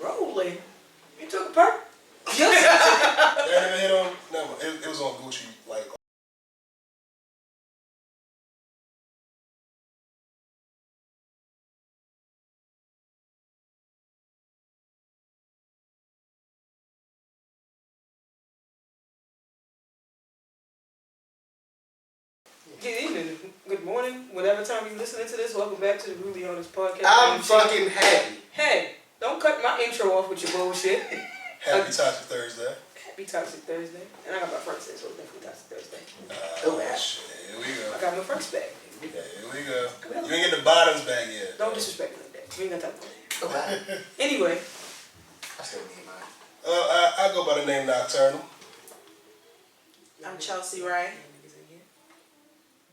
rolling. You took a perk? Yes. That never hit on? No, it was on Gucci, like. Good evening, good morning, whatever time you're listening to this. Welcome back to the Ruby on this podcast. I'm fucking happy. Hey, don't cut my intro off with your bullshit. Happy Toxic Thursday. Happy Toxic Thursday. And I got my first day, so it's definitely Toxic Thursday. Shit. Here we go. I got my first bag. Here we go. You ain't get the bottoms back yet. Don't disrespect me like that. We ain't got time for that. Okay. Anyway. I still need mine. I go by the name Nocturnal. I'm Chelsea Ray.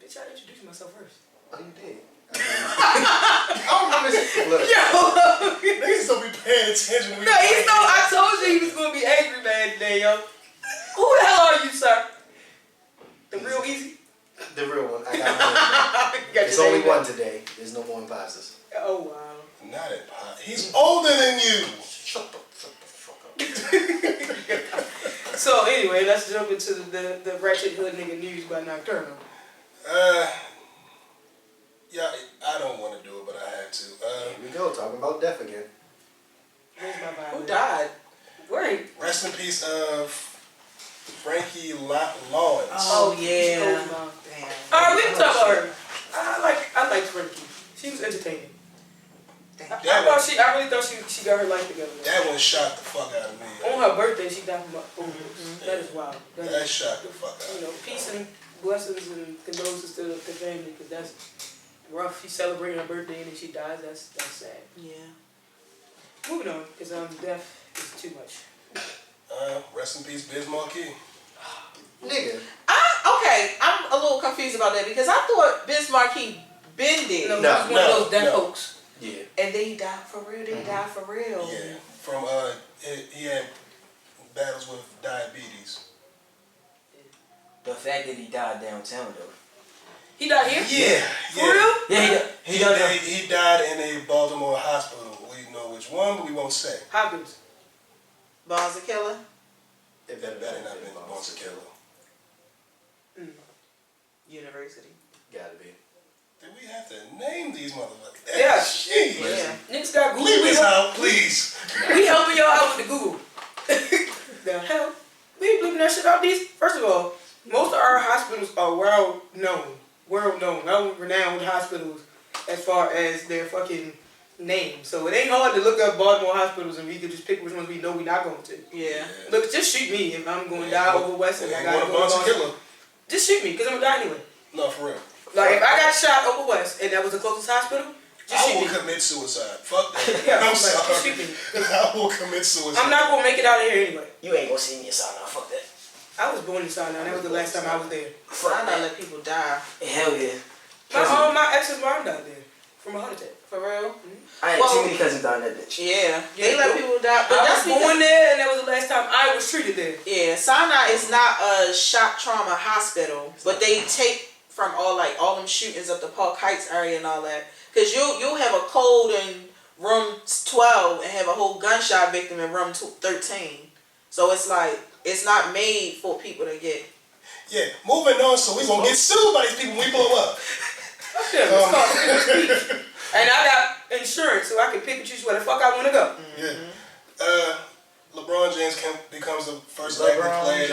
Bitch, I introduced myself first. Oh, you did. I don't remember this. Look. Yo! Niggas don't be paying attention. No, I told you he was going to be angry man today, yo. Who the hell are you, sir? The real easy? The real one. I got one. There's only one today. There's no more imposters. Oh, wow. Not impossible. He's older than you. Shut the fuck up. So, anyway, let's jump into the Ratchet Hood Nigga News by Nocturnal. Yeah, I don't want to do it, but I had to. Here we go, talking about death again. Where's my Bible? Who died? Where? Rest in peace of Frankie Lawrence. Oh, yeah. Damn. Alright, we can talk about her. I liked Frankie. She was entertaining. I really thought she got her life together. That one shocked the fuck out of me. On her birthday, she died from overdose. That is wild. That shocked the fuck out of me. You know, peace and blessings and condolences to the family, because that's rough. She's celebrating her birthday and then she dies. That's sad. Yeah. Moving on, because death is too much. Rest in peace, Biz Marquis. Nigga. Okay, I'm a little confused about that because I thought Biz Marquis been dead. No, he was one of those death folks. Yeah. And then he died for real. Then he died for real. Yeah. From he had battles with diabetes. The fact that he died downtown though. He died here? Yeah. For real? Yeah, He died in a Baltimore hospital. We know which one, but we won't say. Hopkins. Bonds a killer? It better not been Bonds a killer. University. Gotta be. Did we have to name these motherfuckers? Yeah. Jeez. Yeah. Niggas got Google. Leave this out, please. We helping y'all out with the Google. The hell? We ain't bleeping that shit out. First of all, most of our hospitals are world-renowned hospitals as far as their fucking name. So it ain't hard to look up Baltimore hospitals and we can just pick which ones we know we're not going to. Yeah. Look, just shoot me if I'm going to die over West and I gotta go to Baltimore. Just shoot me, because I'm going to die anyway. No, for real. Like, if I got shot over West and that was the closest hospital, just I shoot will me. commit suicide. Fuck that. Yeah, I'm like, sorry. just shoot me. I will commit suicide. I'm not going to make it out of here anyway. You ain't gonna see me inside now. Fuck that. I was born in Sinai. That was the last time I was there. Why not let people die? Hell yeah. My ex's mom died there from a heart attack. For real? I had too many cousins down that bitch. Yeah. They let people die. But I that's was born there, and that was the last time I was treated there. Yeah, Sinai is not a shock trauma hospital, but they take from all them shootings up the Park Heights area and all that. Cause you'll have a cold in room 12 and have a whole gunshot victim in room 13. So it's like it's not made for people to get. Yeah, moving on. So we gonna get sued by these people when we blow up. And I got insurance, so I can pick and choose where the fuck I want to go. Yeah. LeBron James becomes the first active player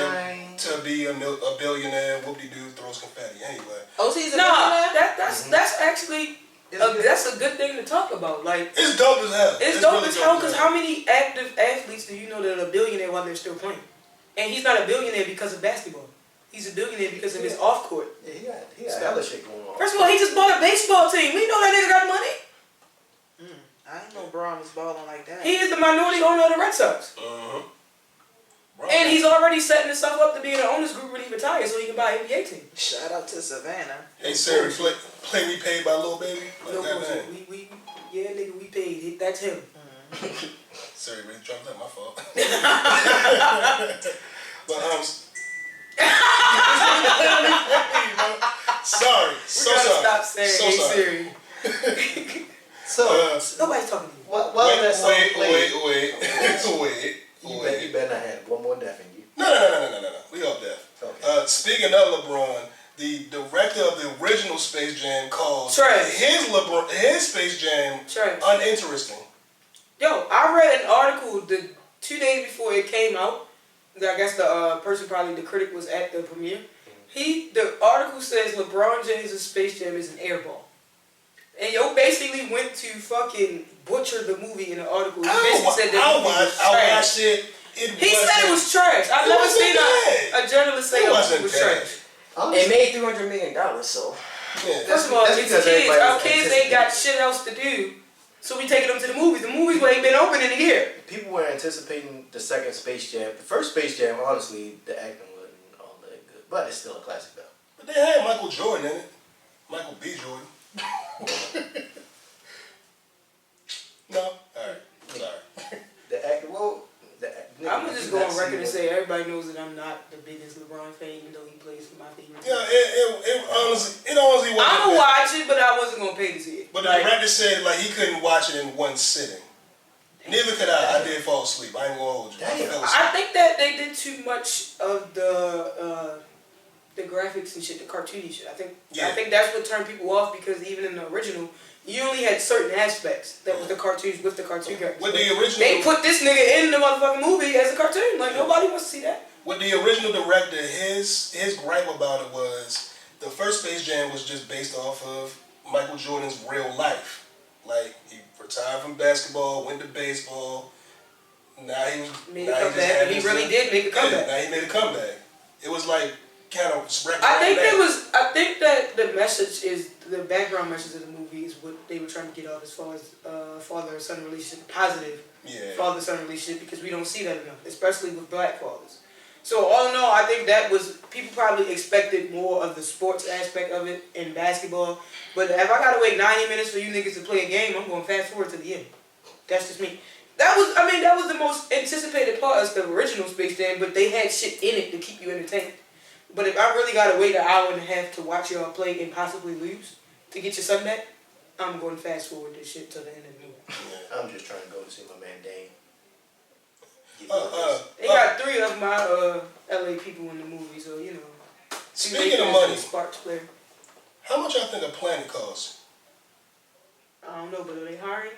to be a billionaire. Whoop-de-doo, throws confetti. Anyway. Oh, so he's a billionaire? That's actually that's a good thing to talk about. Like, it's dope as hell. It's dope as hell because how many active athletes do you know that are a billionaire while they're still playing? And he's not a billionaire because of basketball. He's a billionaire because of his off court. Yeah, he got hella shit going on. First of all, he just bought a baseball team. We know that nigga got money. I didn't know Braun was balling like that. He is the minority owner of the Red Sox. And he's already setting himself up to be in the owners group when he retires so he can buy an NBA team. Shout out to Savannah. Hey Siri, play We Paid by Lil Baby. No bullshit. Yeah, nigga, we paid. That's him. Siri, really dropped that, my fault. But sorry. Stop saying so hey sorry. Siri. So, Nobody's talking to you. while that song played, Wait. you better not have one more death in you. No. We all deaf. Okay. Speaking of LeBron, the director of the original Space Jam called Trash. his Space Jam Trash. uninteresting. Yo, I read an article the 2 days before it came out. I guess the the critic was at the premiere. The article says LeBron James' Space Jam is an airball. And yo basically went to fucking butcher the movie in the article. He basically said that movie was trash. I watched it. He said it was trash. I've never seen a journalist say it was trash. It made $300 million, so. Yeah. First of all, That's it's because kids. everybody Our was kids ain't got shit else to do, so we taking them to the movies. The movies ain't been open in a year. People were anticipating the second Space Jam. The first Space Jam, honestly, the acting wasn't all that good, but it's still a classic though. But they had Michael Jordan in it. Michael B. Jordan. No? Alright. Sorry. The acting, I'm gonna just go on record and say everybody knows that I'm not the biggest LeBron fan, even though he plays for my favorite team. Yeah, it honestly wasn't. I'm gonna watch it, but I wasn't gonna pay to see it. But the director said he couldn't watch it in one sitting. Neither could I. I did fall asleep. I ain't gonna hold you. I fell asleep. I think that they did too much of the graphics and shit, the cartoony shit. I think that's what turned people off, because even in the original, you only had certain aspects that was the cartoons with the cartoon characters. With the original, they put this nigga in the motherfucking movie as a cartoon. Like nobody wants to see that. With the original director, his gripe about it was the first Space Jam was just based off of Michael Jordan's real life. Like he retired from basketball, went to baseball. Now he was made a comeback. He really did make a comeback. Now he made a comeback. It was like kind of. I think that the message is the background message of the movie is what they were trying to get out as far as father-son relationship, positive father-son relationship, because we don't see that enough, especially with black fathers. So all in all, I think that was, people probably expected more of the sports aspect of it in basketball. But if I gotta wait 90 minutes for you niggas to play a game, I'm going fast forward to the end. That's just me. That was the most anticipated part of the original Space Jam, but they had shit in it to keep you entertained. But if I really gotta wait an hour and a half to watch y'all play and possibly lose to get your son back, I'm going to fast forward this shit to the end of the movie. I'm just trying to go to see my man Dane. They got 3 of my LA people in the movie, so you know. Speaking of money, Sparks player. How much I think a planet costs? I don't know, but are they hiring?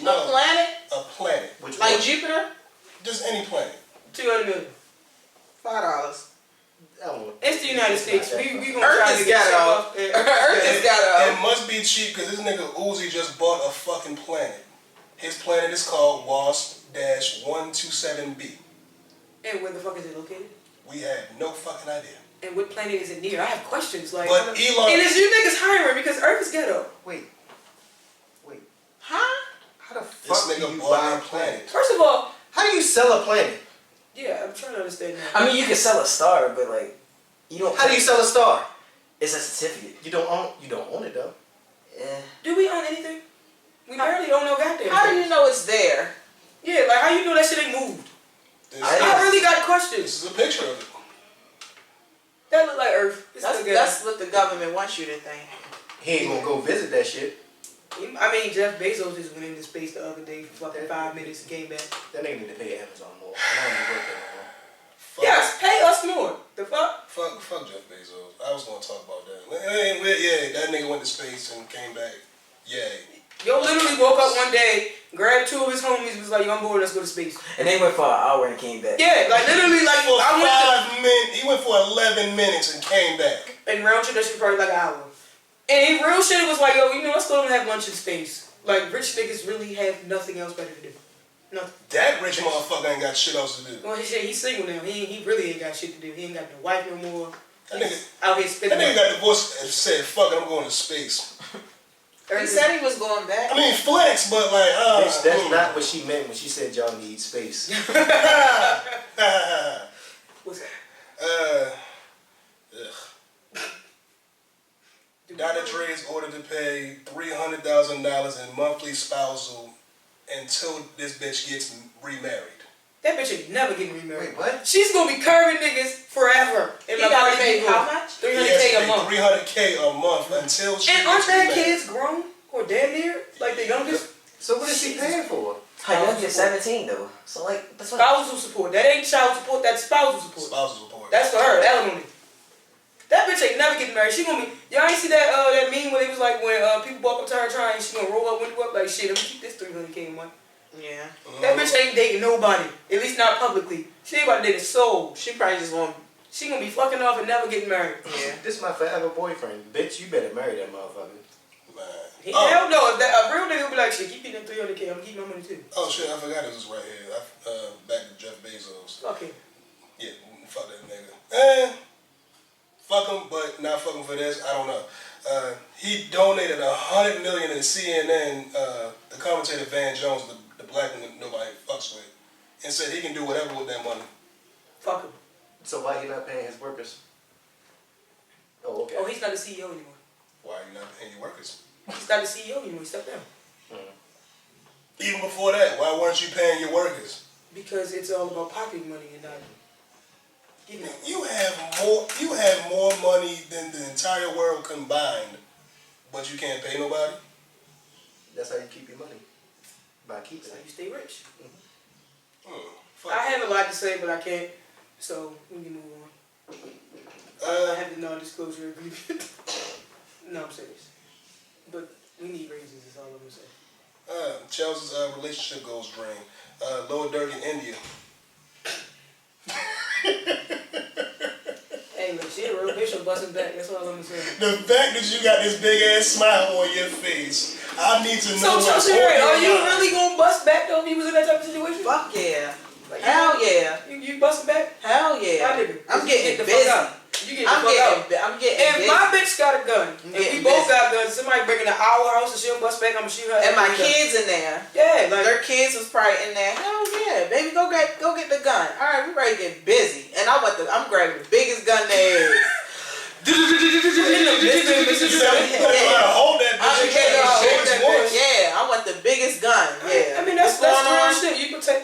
No, A planet? a planet. Which Like one? Jupiter? Just any planet. $200 million. $5. It's the United States. We gonna Earth try has to get got shit off. off. Earth has got It must be cheap because this nigga Uzi just bought a fucking planet. His planet is called WASP-127b. And where the fuck is it located? We have no fucking idea. And what planet is it near? I have questions. Like, But Elon- and is you niggas hiring because Earth is ghetto? Wait. Huh? How the This fuck do nigga you bought buy a a planet? First of all, How do you sell a planet? yeah, I'm trying to understand that. I mean, you can sell a star, but like, you don't. How do you sell a star? It's a certificate. You don't own it though. Yeah. Do we own anything? We barely own no goddamn How do thing. you know it's there? Yeah, like how you know that shit ain't moved? This I really got questions. is a picture of it. That look like Earth. It's still ghetto. That's what the government wants you to think. He ain't gonna go visit that shit. I mean, Jeff Bezos just went into space the other day for fucking 5 minutes and came back. That nigga need to pay Amazon more. I don't even work there no more. Fuck, Yes, pay us more. The fuck? fuck Jeff Bezos. I was gonna talk about that. Yeah, that nigga went to space and came back. Yay. Yo literally woke up one day, grabbed 2 of his homies, was like, yo, I'm bored, let's go to space. And they went for an hour and came back. Yeah, like literally, like, For I went 5 minutes, he went for 11 minutes and came back. to, and round trip, that shit probably like an hour. And in real shit, it was like, yo, you know, let's go and have lunch in space. Like, rich niggas really have nothing else better to do. Nothing. That rich motherfucker ain't got shit else to do. Well, he's single now. He really ain't got shit to do. He ain't got no wife no more. That He's out here That spending nigga money. got divorced and said, fuck it, I'm going to space. He said he was going back. I mean, flex, but like, Bitch, that's not what she meant when she said y'all need space. What's that? Dr. Dre is ordered to pay $300,000 in monthly spousal until this bitch gets remarried. That bitch ain't never getting remarried. Wait, what? She's gonna be curving niggas forever. He gotta pay how much? He has to $300K a pay month. $300K a month until she And aren't gets their remarried. kids grown? Or damn near, like the youngest. So what is he paying for? Her youngest 17 though. So like that's what. Spousal support. That ain't child support. That's spousal support. Spousal support. That's for her. Alimony. That bitch ain't never getting married. She gonna be. Y'all ain't see that meme where it was like when people walk up to her trying, she gonna roll her window up like shit. Let me keep this $300K a month. Yeah. That bitch ain't dating nobody. At least not publicly. She ain't about to date a soul. She probably just want. She gonna be fucking off and never getting married. Yeah. This my forever boyfriend. Bitch, you better marry that motherfucker. Hell no. If a real nigga would be like, shit, keep getting that $300K. I'm keeping my money too. Oh shit, I forgot this was right here. Back to Jeff Bezos. Okay. Yeah, fuck that nigga. Fuck him, but not fuck him for this. I don't know. He donated $100 million to CNN. The commentator Van Jones, the black one nobody fucks with, and said he can do whatever with that money. Fuck him. So why he not paying his workers? Oh, okay. Oh, he's not the CEO anymore. Why are you not paying your workers? He's not the CEO anymore. He stepped down. Even before that, why weren't you paying your workers? Because it's all about pocketing money and not giving it. You have more money than the entire world combined, but you can't pay nobody. That's how you keep your money. By keeping That's how it. you stay rich. Fuck. I have a lot to say, but I can't. So we can move on. I have the non-disclosure agreement. No, I'm serious. But we need raises. Is all I'm gonna say. Chelsea's relationship goals drained. Lower Dirk in India. Hey, look, she a real bitch or busting back. That's all I'm gonna say. The fact that you got this big ass smile on your face, I need to know. So, what's Chelsea, on Ray, your are you mind. really gonna bust back though if he was in that type of situation? Fuck yeah. Like, Hell yeah. You busting back? Hell yeah. My nigga. I'm You getting get the busy. fuck out. You get the fuck out. I'm getting If busy. my bitch got a gun, and we getting both busy. got guns, somebody breaking into our house and she'll bust back, I'm gonna shoot her. And my every gun. kids in there. Yeah, like Their kids was probably in there. Hell yeah, baby, go get the gun. All right, we ready to get busy. And I'm grabbing the biggest gun there is. Hold that bitch. Yeah, I want the biggest gun. Yeah. I mean that's What's going real on? shit.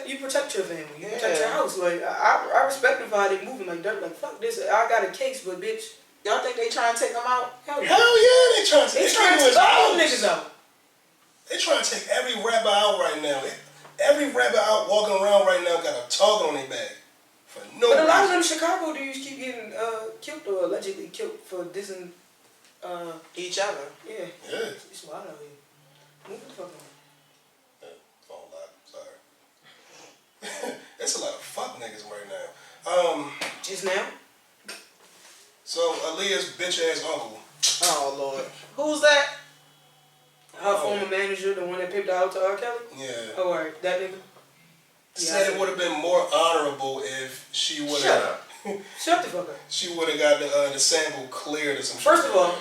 You protect your family. You protect your house. Like I respect them for how they moving. Like they're like fuck this. I got a case, but bitch. Y'all think they trying to take them out? Hell Hell yeah, they trying to They take trying to take all them niggas out. They trying to take every rapper out right now. Every rapper out walking around right now got a target on their back. For no But a lot of reason. them Chicago dudes keep getting killed or allegedly killed for dissing Each other. yeah. Yeah. It's wild out here. Move the fuck on. Phone lock. Sorry. That's a lot of fuck niggas right now. Just now? So Aaliyah's bitch ass uncle. Oh Lord. Who's that? Her former manager, the one that picked her out to R. Kelly? Yeah. Oh, alright, that nigga. Said it would have been more honorable if she would Shut have. up. Shut the fuck up. She would have got the sample cleared or some shit. First of all,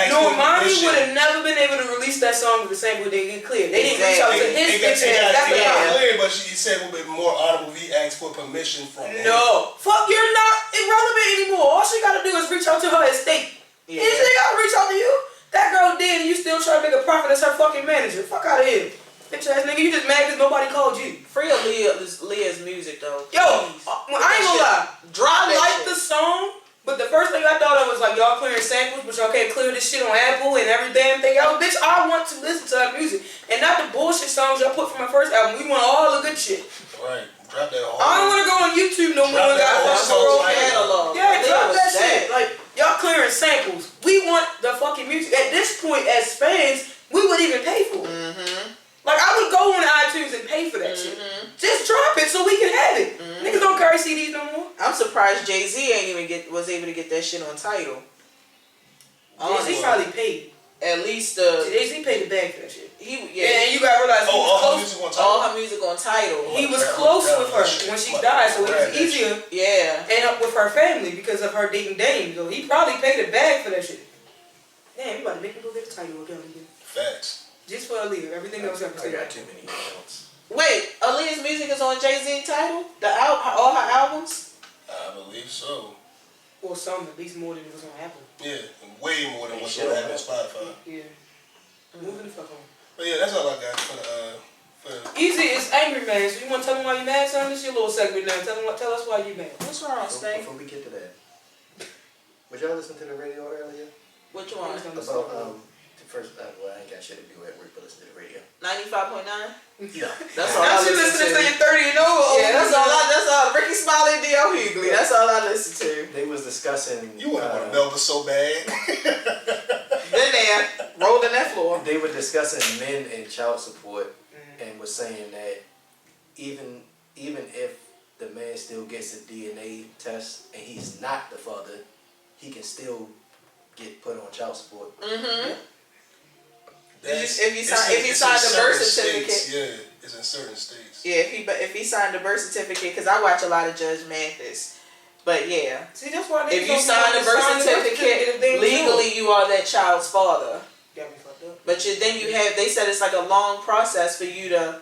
Normani would have never been able to release that song with the sample they get cleared. They didn't reach out to his bitch ass. That's the problem. cleared, but she said it would be more honorable if he asked for permission from him. No. Fuck, you're not irrelevant anymore. All she gotta do is reach out to her estate. Yeah. She ain't gotta reach out to you. That girl did and you still trying to make a profit as her fucking manager. Fuck out of here. Bitch ass nigga, you just mad because nobody called you. Free Leah's music though. Yo, I ain't gonna lie. Drop I that like shit. the song, but the first thing I thought of was like, y'all clearing samples, but y'all can't clear this shit on Apple and every damn thing. Yo, bitch, I want to listen to her music. And not the bullshit songs y'all put from my first album. We want all the good shit. Right. Drop that whole. I don't want to go on YouTube no more. Drop that whole Whole song. Catalog. Yeah, drop that That. shit. Like, y'all clearing samples. We want the fucking music. At this point, as fans, we would even pay for it. Mm-hmm. Like, I would go on iTunes and pay for that shit. Just drop it so we can have it. Niggas don't carry CDs no more. I'm surprised Jay-Z was able to get that shit on Tidal. Jay-Z probably paid. At least Jay-Z paid the bag for that shit. yeah. And you gotta realize he was all her close. music on All top. her music on Tidal. He was close with her when she died, so it was easier Yeah. and up with her family because of her dating Dame. So he probably paid a bag for that shit. Damn, you about to make me go get the title again. Facts. Just for Aaliyah. Everything else I have to I say. got too many accounts. Wait, Aaliyah's music is on Jay-Z Tidal? All her albums? I believe so. Or some, at least more than it was on Apple. Yeah, way more than what's on Shit. Apple and Spotify. Yeah. Moving the fuck on. But yeah, that's all I got for Easy is angry man. So you want to tell him why you mad, son? This is your little segment now. Tell us why you mad. What's wrong, Stink? Before we get to that, would y'all listen to the radio earlier? Which one? About First, well, I ain't got shit to do at work, but listen to the radio. 95.9. Yeah, That's all I Now she listen listening to. to your 30 and over. Yeah, that's all. Ricky Smiley and D.L. Hughley. That's all I listen to. They was discussing. You want to go to Melba so bad. Then there, rolled in that floor. They were discussing men and child support, and was saying that even if the man still gets a DNA test and he's not the father, he can still get put on child support. Mm-hmm. If you sign the birth certificate. States, yeah, it's in certain states. Yeah, if he signed the birth certificate, because I watch a lot of Judge Mathis. But yeah, See, that's why if you sign the birth certificate, legally you are that child's father. Got me fucked up. But they said it's like a long process for you to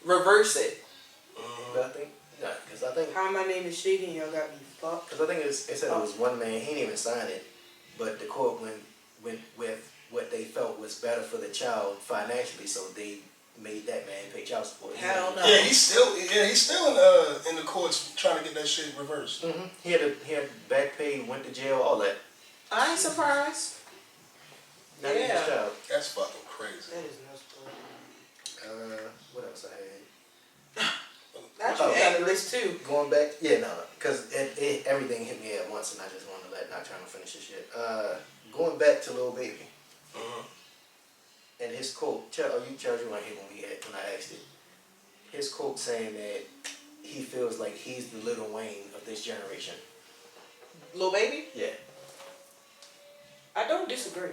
reverse it. But I think, because I think. How my name is Shady and y'all got me fucked. Because I think it said it was one man, he didn't even sign it, but the court went with what they felt was better for the child financially, so they made that man pay child support. Hell no. Yeah, he's still in the courts trying to get that shit reversed. Mm-hmm. He had back pay, went to jail, all that. I ain't surprised. Not even his child. That's fucking crazy. That is nuts, bro. What else I had? That's what got a list too. Going back, yeah, no, because everything hit me at once, and I just wanted to not trying to finish this shit. Going back to Lil Baby, and his quote. You weren't here when I asked it. His quote saying that he feels like he's the Lil Wayne of this generation. Lil Baby? Yeah. I don't disagree.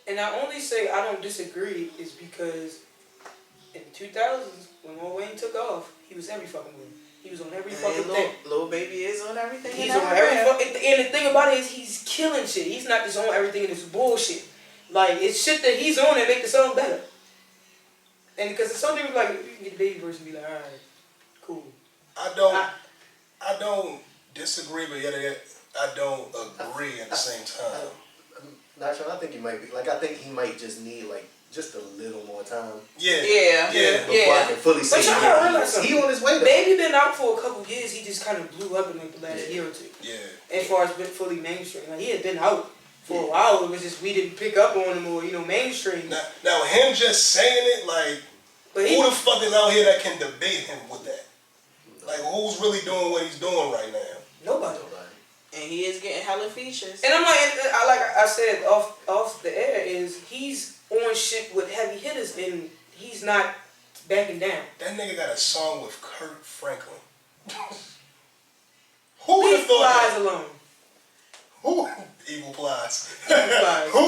And I only say I don't disagree is because in the 2000s, when Lil Wayne took off, he was every fucking way. He was on every fucking thing. Lil Baby is on everything. He's on every fucking thing. And the thing about it is he's killing shit. He's not just on everything in this bullshit. Like, it's shit that he's on that make the song better. And because some people like, you can get the Baby verse and be like, alright, cool. I don't disagree, but yet I don't agree at the same time. Not sure. I think he might be. Like, I think he might just need, like, just a little more time. Yeah. Before I can fully say But y'all gotta realize something. he on his way though. Baby been out for a couple years. He just kind of blew up in like the last year or two. Yeah. As far as been fully mainstream. Like, he had been out for a while. It was just we didn't pick up on him or, mainstream. Now him just saying it, like, But who the fuck is out here that can debate him with that? Like, who's really doing what he's doing right now? Nobody. And he is getting hella features. And I'm like I said off the air, is he's on shit with heavy hitters and he's not backing down. That nigga got a song with Kurt Franklin. Who would have Leave thought Flies alone. Who Evil Plies? Plies. Who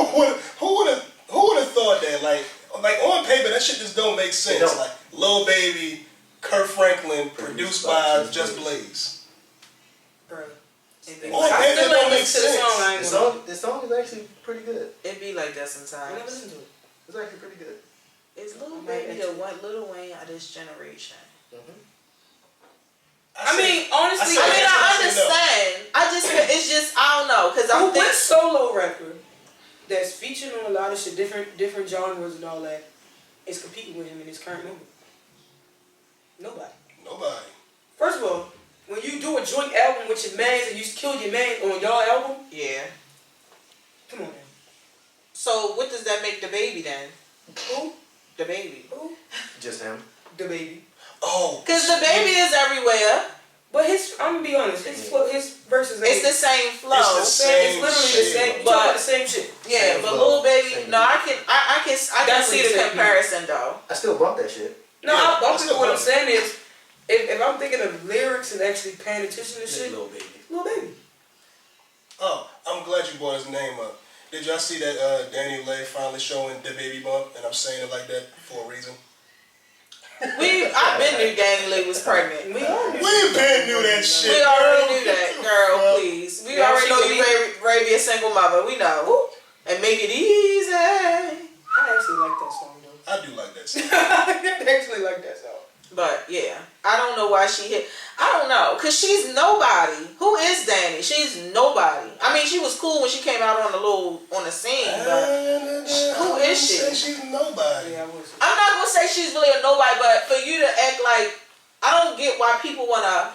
would have thought that? Like on paper, that shit just don't make sense. Don't. Like Lil Baby, Kurt Franklin, produced by Just Blaze. Bruh. On I paper, still that don't ain't make listen to the sense. song. I ain't gonna lie. The song is actually pretty good. It be like that I never sometimes. listened to it. It's actually pretty good. Is Lil I might Baby the actually- one Lil Wayne of this generation? I mean, honestly, I understand. It's just, I don't know, because I'm what thinking. solo rapper that's featured on a lot of shit, different genres and all that, is competing with him in his current moment? Nobody. First of all, when you do a joint album with your mans and you kill your man on your album, Yeah. come on now. So what does that make the Baby then? Who? The Baby. Who? Just him. The Baby. Oh. Because the Baby is everywhere. But I'm gonna be honest, his verses ain't. It's the same flow. It's the same It's literally the same. shit. But the same shit. Yeah, Same but flow. Lil Baby, Same no, I can see Definitely the same comparison though. I still bump that shit. No, Yeah, I'm that's thinking the what I'm point. saying is, if I'm thinking of lyrics and actually paying attention to shit, Lil Baby. Lil Baby. Oh, I'm glad you brought his name up. Did y'all see that Daniel Lay finally showing the baby bump? And I'm saying it like that for a reason. I've been knew Danny Lee was pregnant. We all We been knew that shit. We already knew that, girl, please. We Yeah, already she know could you Ray be a single mother. We know. And make it easy. I actually like that song though. I do like that song. I actually like that song. But yeah, I don't know why she hit. I don't know, cause she's nobody. Who is Danny? She's nobody. I mean, she was cool when she came out on the scene, but who is she? Say she's nobody. Yeah, I was. I'm not gonna say she's really a nobody, but for you to act like, I don't get why people wanna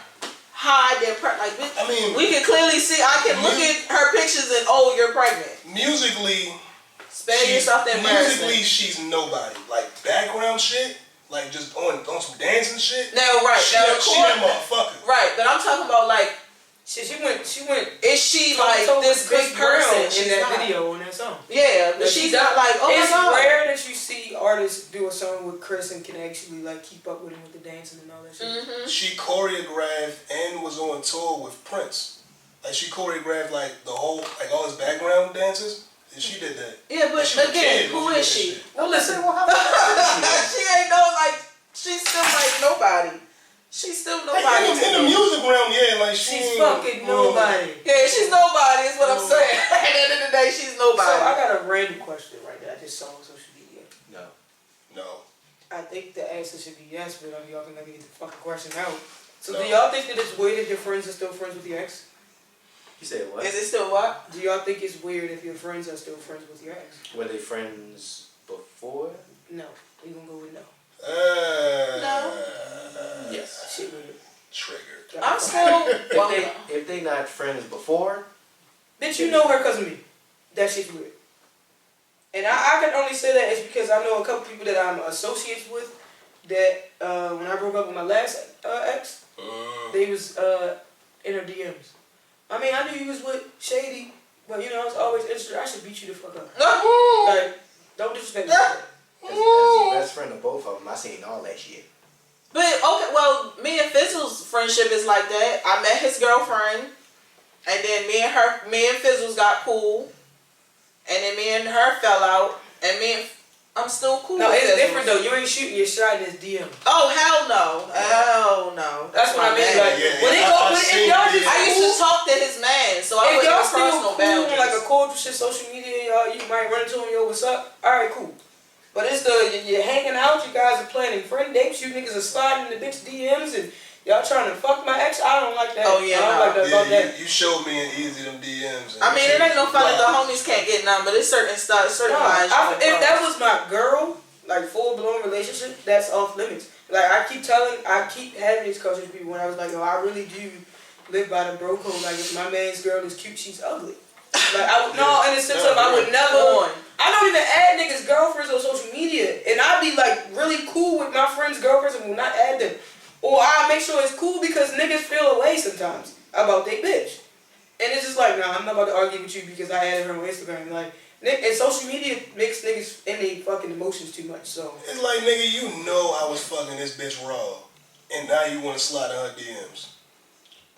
hide their like. I mean, we can clearly see. I can look at her pictures and you're pregnant. musically, Spare yourself the embarrassment. Musically, she's nobody. Like background shit, like just on some dancing shit. No, right. She now, that motherfucker. Right, but I'm talking about like. She went. Is she like this big person in that video on that song? Yeah, but she's not like. Oh my god. It's rare that you see artists do a song with Chris and can actually like keep up with him with the dancing and all that shit. Mm-hmm. She choreographed and was on tour with Prince. Like she choreographed like the whole like all his background dances. And she did that. Yeah, but again, who is she? Well, listen. She ain't no like. She's still like nobody. She's still nobody. Like, in the music realm, yeah, like she's fucking nobody. Yeah, she's nobody. Is what I'm saying. At the end of the day, she's nobody. So I got a random question right there. I just saw on social media. No. I think the answer should be yes, but y'all can let me get the fucking question out. So do y'all think that it's weird if your friends are still friends with your ex? You said what? Is it still what? Do y'all think it's weird if your friends are still friends with your ex? Were they friends before? No. We gonna go with no. No. Yes. Shit weird. Triggered. I'm still. If they not friends before, Bitch, you know her cousin me. That shit's weird. And I can only say that is because I know a couple people that I'm associates with that when I broke up with my last ex, they was in her DMs. I mean, I knew you was with Shady, but you know, I was always interested. I should beat you the fuck up. Like, don't disrespect me. as a best friend of both of them, I seen all that shit. But okay, well, me and Fizzle's friendship is like that. I met his girlfriend, and then me and Fizzle's got cool, and then me and her fell out, and I'm still cool. No, with it's Fizzle. different though. You ain't shooting your shot in his DM. Oh hell no, hell no. That's what I mean. Like, if I used to talk to his man, so I if wouldn't y'all cross still no cool boundaries. on like a cordial shit, social media, y'all, you might run into him, yo, what's up? All right, cool. But it's you're hanging out, you guys are planning friend dates, you niggas are sliding in the bitch DMs, and y'all trying to fuck my ex. I don't like that. Oh yeah, I don't like that about that. You showed me in easy them DMs. I mean, it ain't no fun if the homies can't get none, but it's certain stuff, certain lines. If that was my girl, like full blown relationship, that's off limits. Like I keep having these conversations with people when I was like, yo, I really do live by the bro code. Like if my man's girl is cute, she's ugly. Like in the sense of I would never. I don't even add niggas' girlfriends on social media, and I be like really cool with my friends' girlfriends and will not add them, or I make sure it's cool because niggas feel away sometimes about their bitch, and it's just like, nah, I'm not about to argue with you because I added her on Instagram. Like, and social media makes niggas in their fucking emotions too much. So it's like, nigga, you know I was fucking this bitch raw, and now you want to slide in her DMs.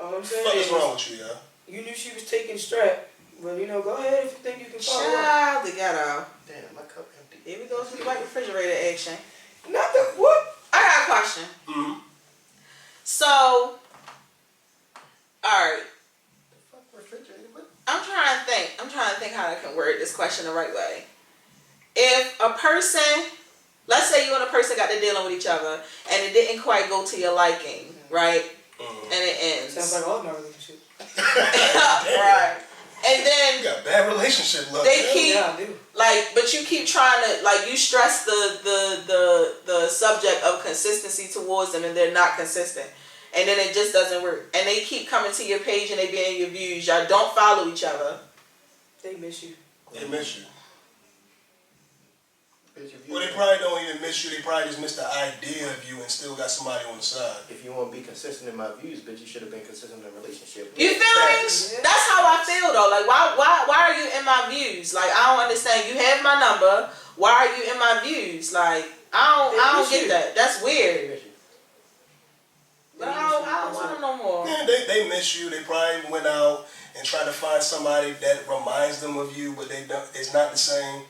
All I'm saying What is is, wrong with you, y'all? you knew she was taking strap. Well, you know, go ahead if you think you can follow up. Child, they got out. Damn, my cup empty. Here we go to the white refrigerator action. Not the what? I got a question. Mm-hmm. So, alright. The fuck refrigerator? What? I'm trying to think how I can word this question the right way. If a person, let's say you and a person got to dealing with each other and it didn't quite go to your liking, right? Mm-hmm. And it ends. Sounds like all of my relationships. Right. And then You got bad relationship love. they keep Yeah, I do. like, but you keep trying to like you stress the subject of consistency towards them, and they're not consistent, and then it just doesn't work. And they keep coming to your page and they be in your views. Y'all don't follow each other. They miss you. They miss you. Bitch, if Well, they probably don't even miss you. They probably just miss the idea of you and still got somebody on the side. If you want to be consistent in my views, bitch, you should have been consistent in a relationship. You feel me? That's how I feel though. Like why are you in my views? Like I don't understand. You have my number. Why are you in my views? Like I don't get that. That's weird. But I don't want them no more. Yeah, they miss you. They probably went out and tried to find somebody that reminds them of you, but they don't. It's not the same.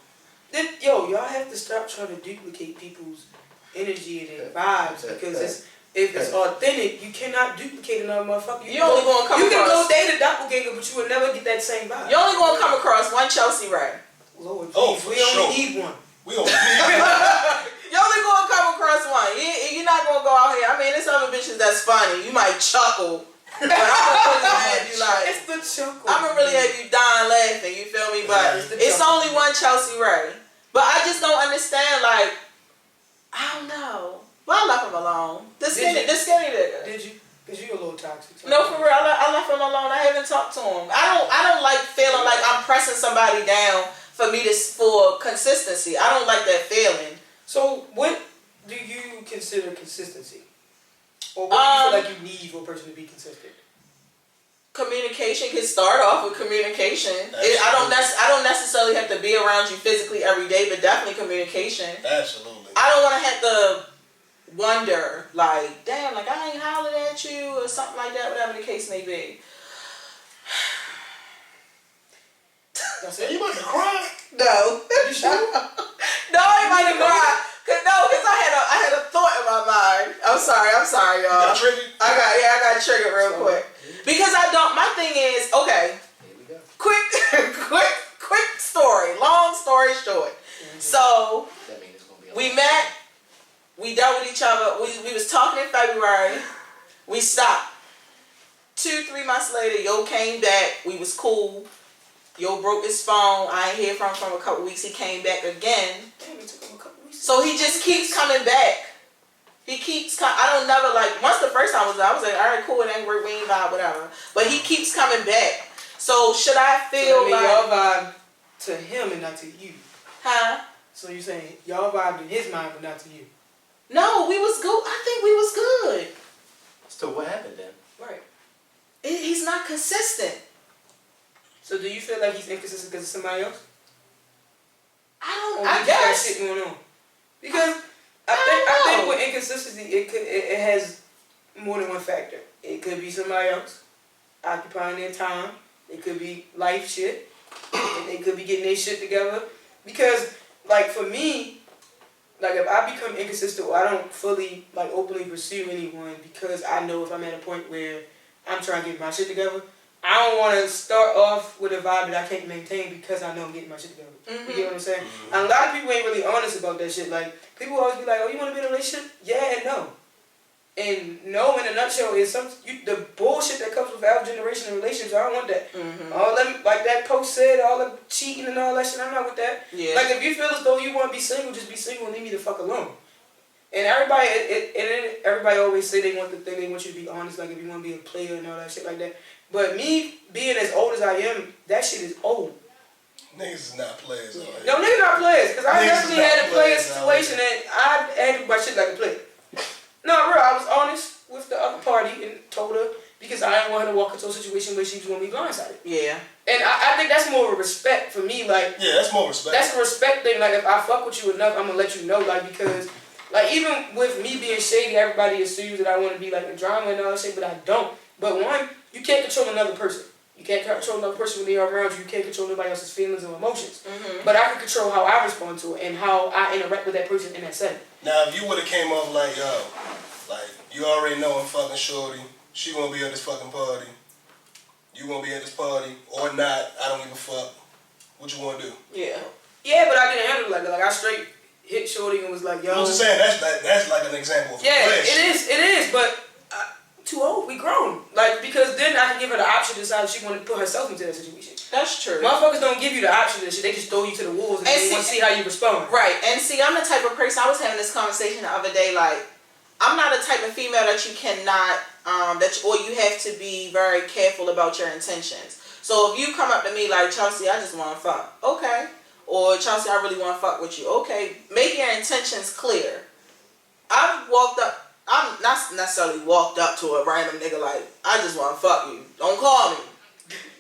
Y'all have to stop trying to duplicate people's energy and their vibes because if it's authentic, you cannot duplicate another motherfucker. You can go date a doppelganger, but you will never get that same vibe. You only gonna come across one Chelsea Ray. Lord, Oh, geez, for we sure. only need one. We don't. You only gonna come across one. You're not gonna go out here. I mean, there's other bitches that's funny. You might chuckle, but I'm gonna really have you like. It's the chuckle. I'm gonna really have you dying laughing. You feel me? But it's only one Chelsea Ray. But I just don't understand. Like, I don't know. Well, I left him alone. The skinny nigga. Did you? Cause you a little toxic. So. No, for real. I left him alone. I haven't talked to him. I don't like feeling like I'm pressing somebody down for consistency. I don't like that feeling. So what do you consider consistency? Or what do you feel like you need for a person to be consistent? Communication can start off with communication. I don't necessarily have to be around you physically every day, but definitely communication. Absolutely. I don't want to have to wonder, like, damn, like I ain't hollered at you or something like that, whatever the case may be. That's it. You about to cry? No. You sure? No, I ain't about to cry. Cause I had a thought in my mind. I'm sorry, y'all. You got triggered? I got triggered real quick. Because my thing is, okay, Here we go. quick story, long story short. Mm-hmm. So, That means it's gonna be we met, we dealt with each other, we was talking in February, we stopped. 2-3 months later, Yo came back, we was cool. Yo broke his phone, I ain't hear from him for a couple weeks, he came back again. Damn, it took him a couple weeks. So he just keeps coming back. I don't never like, once the first time I was like, all right, cool, it ain't work, we ain't vibe, whatever. But he keeps coming back. So should I feel like... y'all vibe to him and not to you. Huh? So you're saying y'all vibe in his mind but not to you. No, we was good. I think we was good. So what happened then? Right. He's not consistent. So do you feel like he's inconsistent because of somebody else? I Or guess. shit going on? Because I think with inconsistency, it has more than one factor. It could be somebody else occupying their time. It could be life shit. And they could be getting their shit together. Because, like, for me, like, if I become inconsistent or I don't fully, like, openly pursue anyone because I know if I'm at a point where I'm trying to get my shit together, I don't want to start off with a vibe that I can't maintain because I know I'm getting my shit together. Mm-hmm. You get what I'm saying? And a lot of people ain't really honest about that shit. Like, people always be like, oh, you want to be in a relationship? Yeah and no. And no, in a nutshell, is the bullshit that comes with our generation of relationships. I don't want that. Mm-hmm. All them, like that post said, all the cheating and all that shit, I'm not with that. Yeah. Like, if you feel as though you want to be single, just be single and leave me the fuck alone. And everybody, everybody always say they want the thing, they want you to be honest, like if you want to be a player and all that shit like that. But me being as old as I am, that shit is old. Niggas is not players. No, niggas not players, because I Niggas definitely not had a player players, situation and I handled my shit like a player. No, real, I was honest with the other party and told her because I didn't want her to walk into a situation where she was going to be blindsided. Yeah. And I think that's more of a respect for me, like... Yeah, that's more respect. That's a respect thing, like if I fuck with you enough, I'm going to let you know, like, because... Like, even with me being shady, everybody assumes that I want to be, like, in drama and all that shit, but I don't. But one, you can't control another person. You can't control another person when they are around you. You can't control nobody else's feelings or emotions. Mm-hmm. But I can control how I respond to it and how I interact with that person in that setting. Now, if you would have came off like, yo, like, you already know I'm fucking shorty, she gonna be at this fucking party, you gonna be at this party, or not, I don't give a fuck, what you wanna do? Yeah. Yeah, but I didn't handle it like that. Like, I straight hit shorty and was like, yo. I'm just saying, that's like an example of Yeah, flesh. it is, but too old, we grown. Like, because then I can give her the option to decide if she want to put herself into that situation. That's true. Motherfuckers don't give you the option to shit, they just throw you to the wolves and they want to see how you respond. Right, and see, I'm the type of person, I was having this conversation the other day, like, I'm not the type of female that you cannot, or you have to be very careful about your intentions. So if you come up to me like, Chelsea, I just want to fuck, okay. Or Chelsea, I really want to fuck with you, okay. Make your intentions clear. I'm not necessarily walked up to a random nigga like, I just want to fuck you. Don't call me.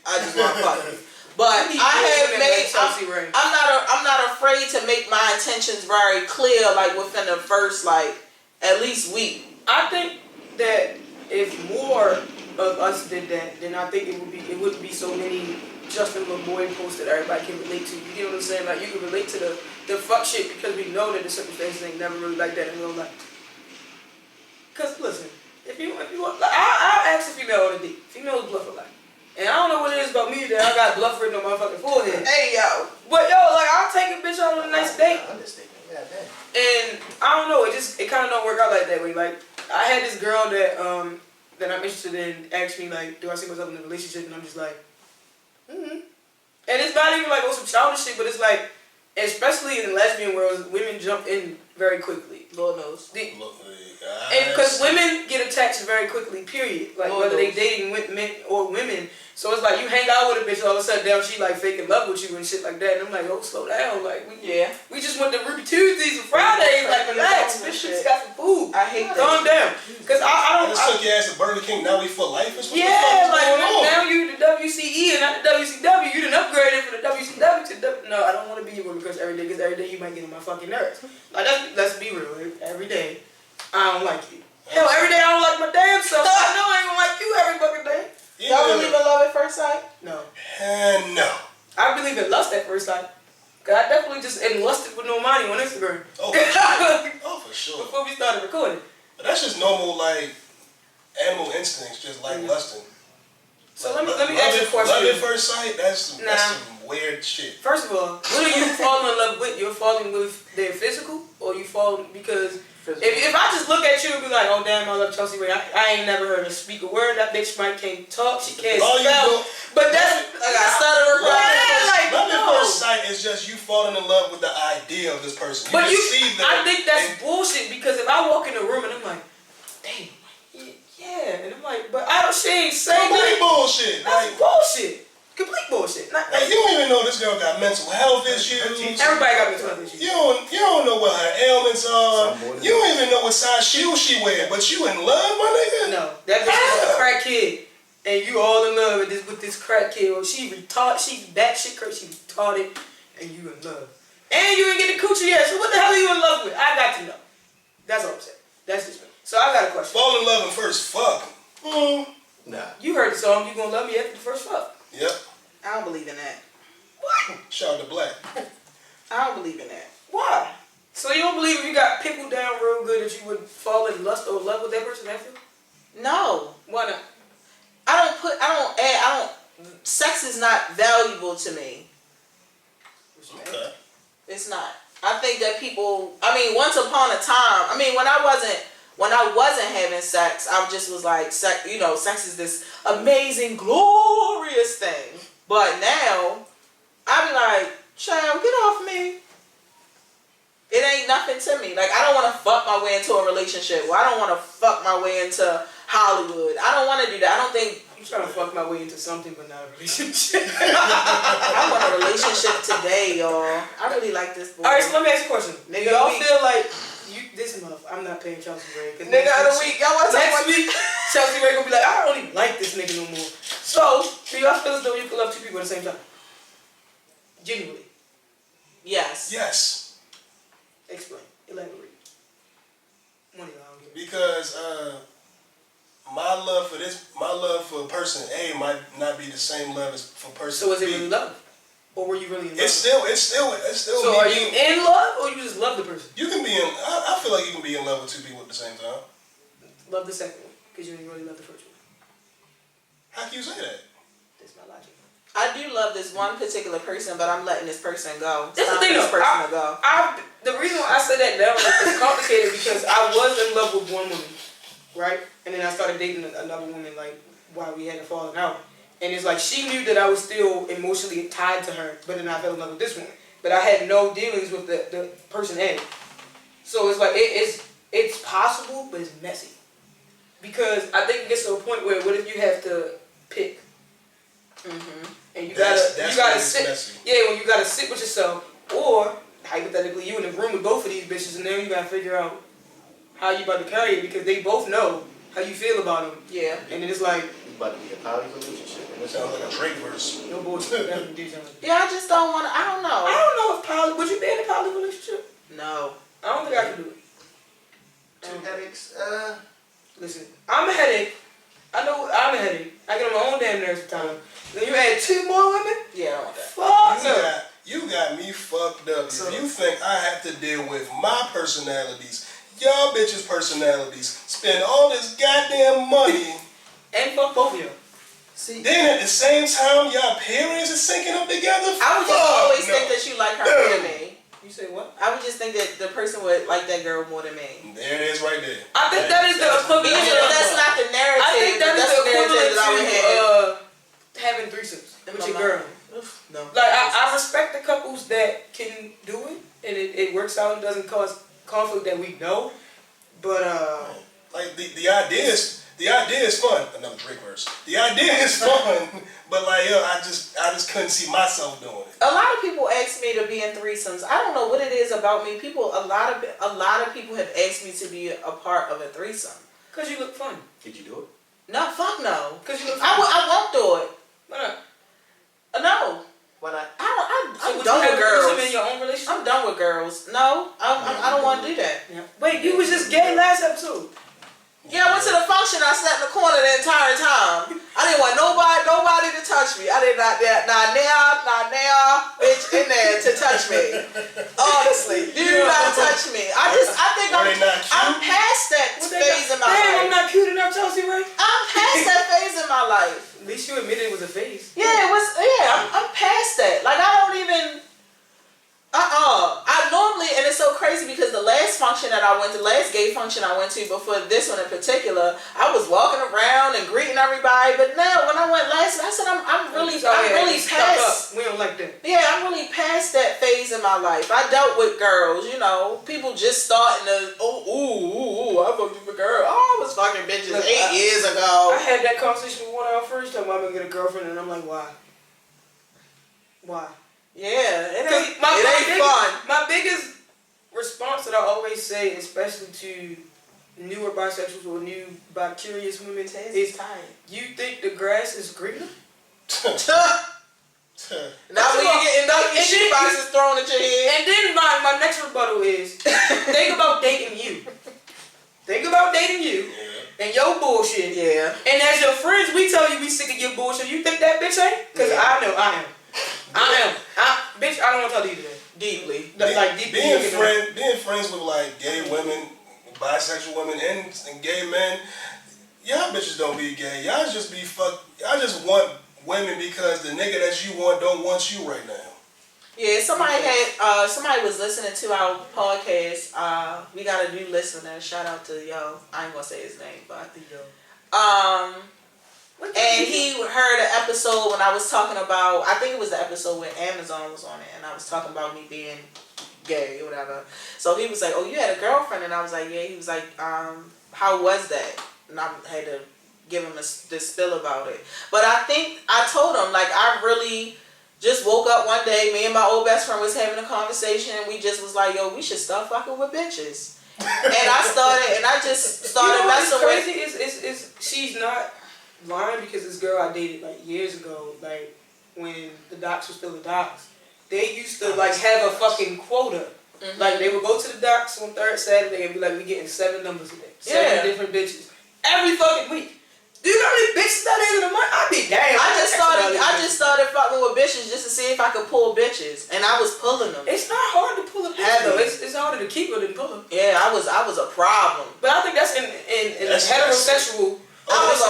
I just want to fuck you. But I'm not afraid to make my intentions very clear, like within the first, like, at least week. I think that if more of us did that, then I think it wouldn't be so many Justin LeBoy posts that everybody can relate to. You get what I'm saying? Like, you can relate to the fuck shit because we know that the circumstances ain't never really like that in real life. Cause listen, if you want, like, I'll ask a female on a date. Females bluff a lot. And I don't know what it is about me that I got bluff written on my fucking forehead. Hey, yo. But yo, like, I'll take a bitch out on a nice date. Yeah, And I don't know, it kind of don't work out like that way. Like, I had this girl that I'm interested in ask me, like, do I see myself in a relationship? And I'm just like, And it's not even like, some childish shit, but it's like, especially in the lesbian world, women jump in very quickly. Lord knows. And because women get attached very quickly. Period. Like whether they dating with men or women. So it's like you hang out with a bitch, all of a sudden down she like fake in love with you and shit like that. And I'm like, oh, slow down. Like we just went to Ruby Tuesdays and Fridays. Like relax, bitch. Just got some food. I hate that. Calm down. Because I don't. I just took your ass to Burger King. Now we for life. Is what yeah, the fuck is like going on? now you the WCE and not the WCW. You done upgraded from the WCW to no. I don't want to be your woman crush every day because every day you might get on my fucking nerves. Like let's be real. Every day I don't like you. Hell, every day I don't like my damn self. I know I ain't gonna like you every fucking day. Y'all believe in love at first sight? No. No. I believe in lust at first sight. Cause I definitely just enlusted with no money on Instagram. Oh, for sure. Oh, for sure. Before we started recording. But that's just normal, like, animal instincts, just like lusting. So let me ask you a question. Love at first sight, that's some weird shit. First of all, what are you falling in love with? You're falling with their physical? Or you falling because... If I just look at you and be like, oh damn, I love Chelsea Ray, I ain't never heard her speak a word. That bitch might can't talk, she can't spell. But that's like I stutter. Love at first sight is just you falling in love with the idea of this person. But I think that's bullshit because if I walk in the room and I'm like, damn, yeah, and I'm like, but she ain't saying complete bullshit. That's bullshit. Complete bullshit. Like, you don't even know this girl got mental health issues. Everybody got mental health issues. You don't know what her ailments are. You don't even know what size shoes she wear. But you in love, my nigga? No, that bitch is a crack kid, and you all in love with this crack kid. Well, she retarded. She's batshit crazy. She retarded, and you in love. And you ain't get the coochie yet. So what the hell are you in love with? I got to know. That's all I'm saying. That's just me. So I got a question. Fall in love and first fuck. Nah. You heard the song. You gonna love me after the first fuck. Yep. I don't believe in that. What? Shout out to Black. I don't believe in that. Why? So you don't believe if you got pickled down real good that you would fall in lust or love with that person after? No. Why not? Sex is not valuable to me. Okay. It's not. I think that once upon a time, when I wasn't having sex, I just was like, sex is this amazing, glorious thing. But now, I be like, child, get off me. It ain't nothing to me. Like, I don't want to fuck my way into a relationship. Or I don't want to fuck my way into Hollywood. I don't want to do that. I don't think... I'm trying to fuck my way into something, but not a relationship. I want a relationship today, y'all. I really like this boy. Alright, so let me ask you a question. Nigga y'all feel like... I'm not paying Chelsea Ray. Nigga of the week. Y'all want to next week, Chelsea Ray gonna be like, I don't even like this nigga no more. So, do y'all feel as though you can love two people at the same time? Genuinely. Yes. Yes. Explain. Elaborate. One of y'all. Because my love for person A might not be the same love as for person B. So is it really love? Or were you really in love? It's still. So are you in love or you just love the person? You can be in. I feel like you can be in love with two people at the same time. Love the second one because you didn't really love the first one. How can you say that? That's my logic. I do love this one particular person, but I'm letting this person go. That's the thing, the reason why I said that now is complicated because I was in love with one woman, right? And then I started dating another woman like while we had a falling out. And it's like she knew that I was still emotionally tied to her, but then I fell in love with this woman. But I had no dealings with the person A. So it's like it's possible, but it's messy. Because I think it gets to a point where what if you have to pick? And you gotta sit. Messy. Yeah, when you gotta sit with yourself, or hypothetically you in the room with both of these bitches, and then you gotta figure out how you about to carry it because they both know how you feel about them. Yeah. And then it's like. About to be a poly relationship. It sounds like a Drake verse. No bullshit. Yeah, I just don't want to. I don't know. I don't know if poly. Would you be in a poly relationship? No. I don't think I could do it. Two headaches. Listen, I'm a headache. I know I'm a headache. I get on my own damn nerves sometimes. Then you add two more women? Yeah, I don't want that. Fuck no. You got me fucked up. So if you think I have to deal with my personalities, y'all bitches' personalities, spend all this goddamn money. And fuck both of you. See, then at the same time, y'all periods are syncing up together. I would just always think that you like her more than me. You say what? I would just think that the person would like that girl more than me. There it is, right there. I think that is the equivalent. Even if that's not the narrative. I think that is the equivalent to having threesomes with your girl. No. Like I respect the couples that can do it and it works out and doesn't cause conflict that we know, but the idea is fun. Another Drake verse. The idea is fun, but like yo, I just couldn't see myself doing it. A lot of people ask me to be in threesomes. I don't know what it is about me. A lot of people have asked me to be a part of a threesome. Cause you look fun. Did you do it? No, fuck no. Cause you look fun. I won't do it. Why not? No. Why not? I'm done with girls. In your own relationship? I'm done with girls. No, I don't want to do that. Yeah. Wait, you was just gay last episode. Yeah, I went to the function. I sat in the corner the entire time. I didn't want nobody to touch me. I did not now, bitch in there to touch me. Honestly, do not touch me. I think I'm past that phase in my life. Damn, I'm not cute enough, Chelsea Ray. I'm past that phase in my life. At least you admitted it was a phase. Yeah, it was. Yeah, I'm past that. Like I don't even. I normally, and it's so crazy because the last gay function I went to before this one in particular, I was walking around and greeting everybody. But now when I went last, I said I'm really past. We don't like that. Yeah, I'm really past that phase in my life. I dealt with girls, people just starting to I fucked with a girl. Oh, I was fucking bitches 8 years ago. I had that conversation with one of our first time I'm gonna get a girlfriend, and I'm like, why? Why? Yeah, it ain't fun. fun. My biggest response that I always say, especially to newer bisexuals or new bi-curious women, is you think the grass is greener? Now when you get enough shit boxes thrown at your head. And then my next rebuttal is, think about dating you. Think about dating you. And your bullshit. Yeah. And as your friends, we tell you we sick of your bullshit. You think that bitch ain't? Because I know I am. Bitch, I don't want to tell you that. Deeply. Being friends with like gay women, bisexual women, and gay men, y'all bitches don't be gay. Y'all just be y'all just want women because the nigga that you want don't want you right now. Yeah, somebody was listening to our podcast. We got a new listener. Shout out to yo. I ain't gonna say his name, but and he heard an episode when I was talking about, I think it was the episode when Amazon was on it, and I was talking about me being gay or whatever. So he was like, oh, you had a girlfriend? And I was like, yeah. He was like, how was that? And I had to give him this spill about it. But I think I told him, like, I really just woke up one day, me and my old best friend was having a conversation, and we just was like, yo, we should start fucking with bitches. And I just started messing with. What's crazy is she's not lying, because this girl I dated like years ago, like when the docs were still the docs, they used to like have a fucking quota. Mm-hmm. Like they would go to the docs on third Saturday and be like, we getting 7 numbers today. 7 different bitches. Every fucking week. Do you know how many bitches that is in a month? I'd be damn. I just started fucking with bitches just to see if I could pull bitches, and I was pulling them. It's not hard to pull a bitch though. It's harder to keep her than pull her. Yeah, I was a problem. But I think that's in heterosexual. It's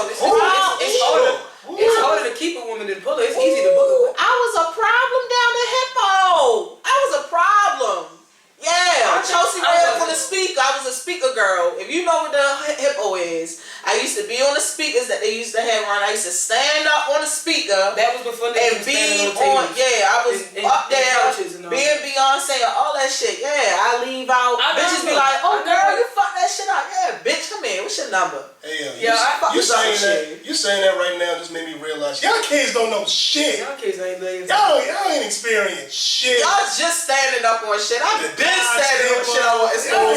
harder to keep a woman than pull her. It's easy to book her. I was a problem down the hippo. I was a problem. Yeah, Chelsea ran for the speaker. I was a speaker girl. If you know what the hippo is, I used to be on the speakers that they used to have around. I used to stand up on the speaker. That was before they and be on. Yeah, I was up there being Beyonce and all that shit. Yeah, I leave out. Bitches be like, "Oh girl, you fuck that shit up." Yeah, bitch, come here. What's your number? Hey, you saying that right now just made me realize y'all kids don't know shit. Y'all kids ain't lazy. Y'all ain't experienced shit. Y'all just standing up on shit. I've been standing on shit on what it's going on.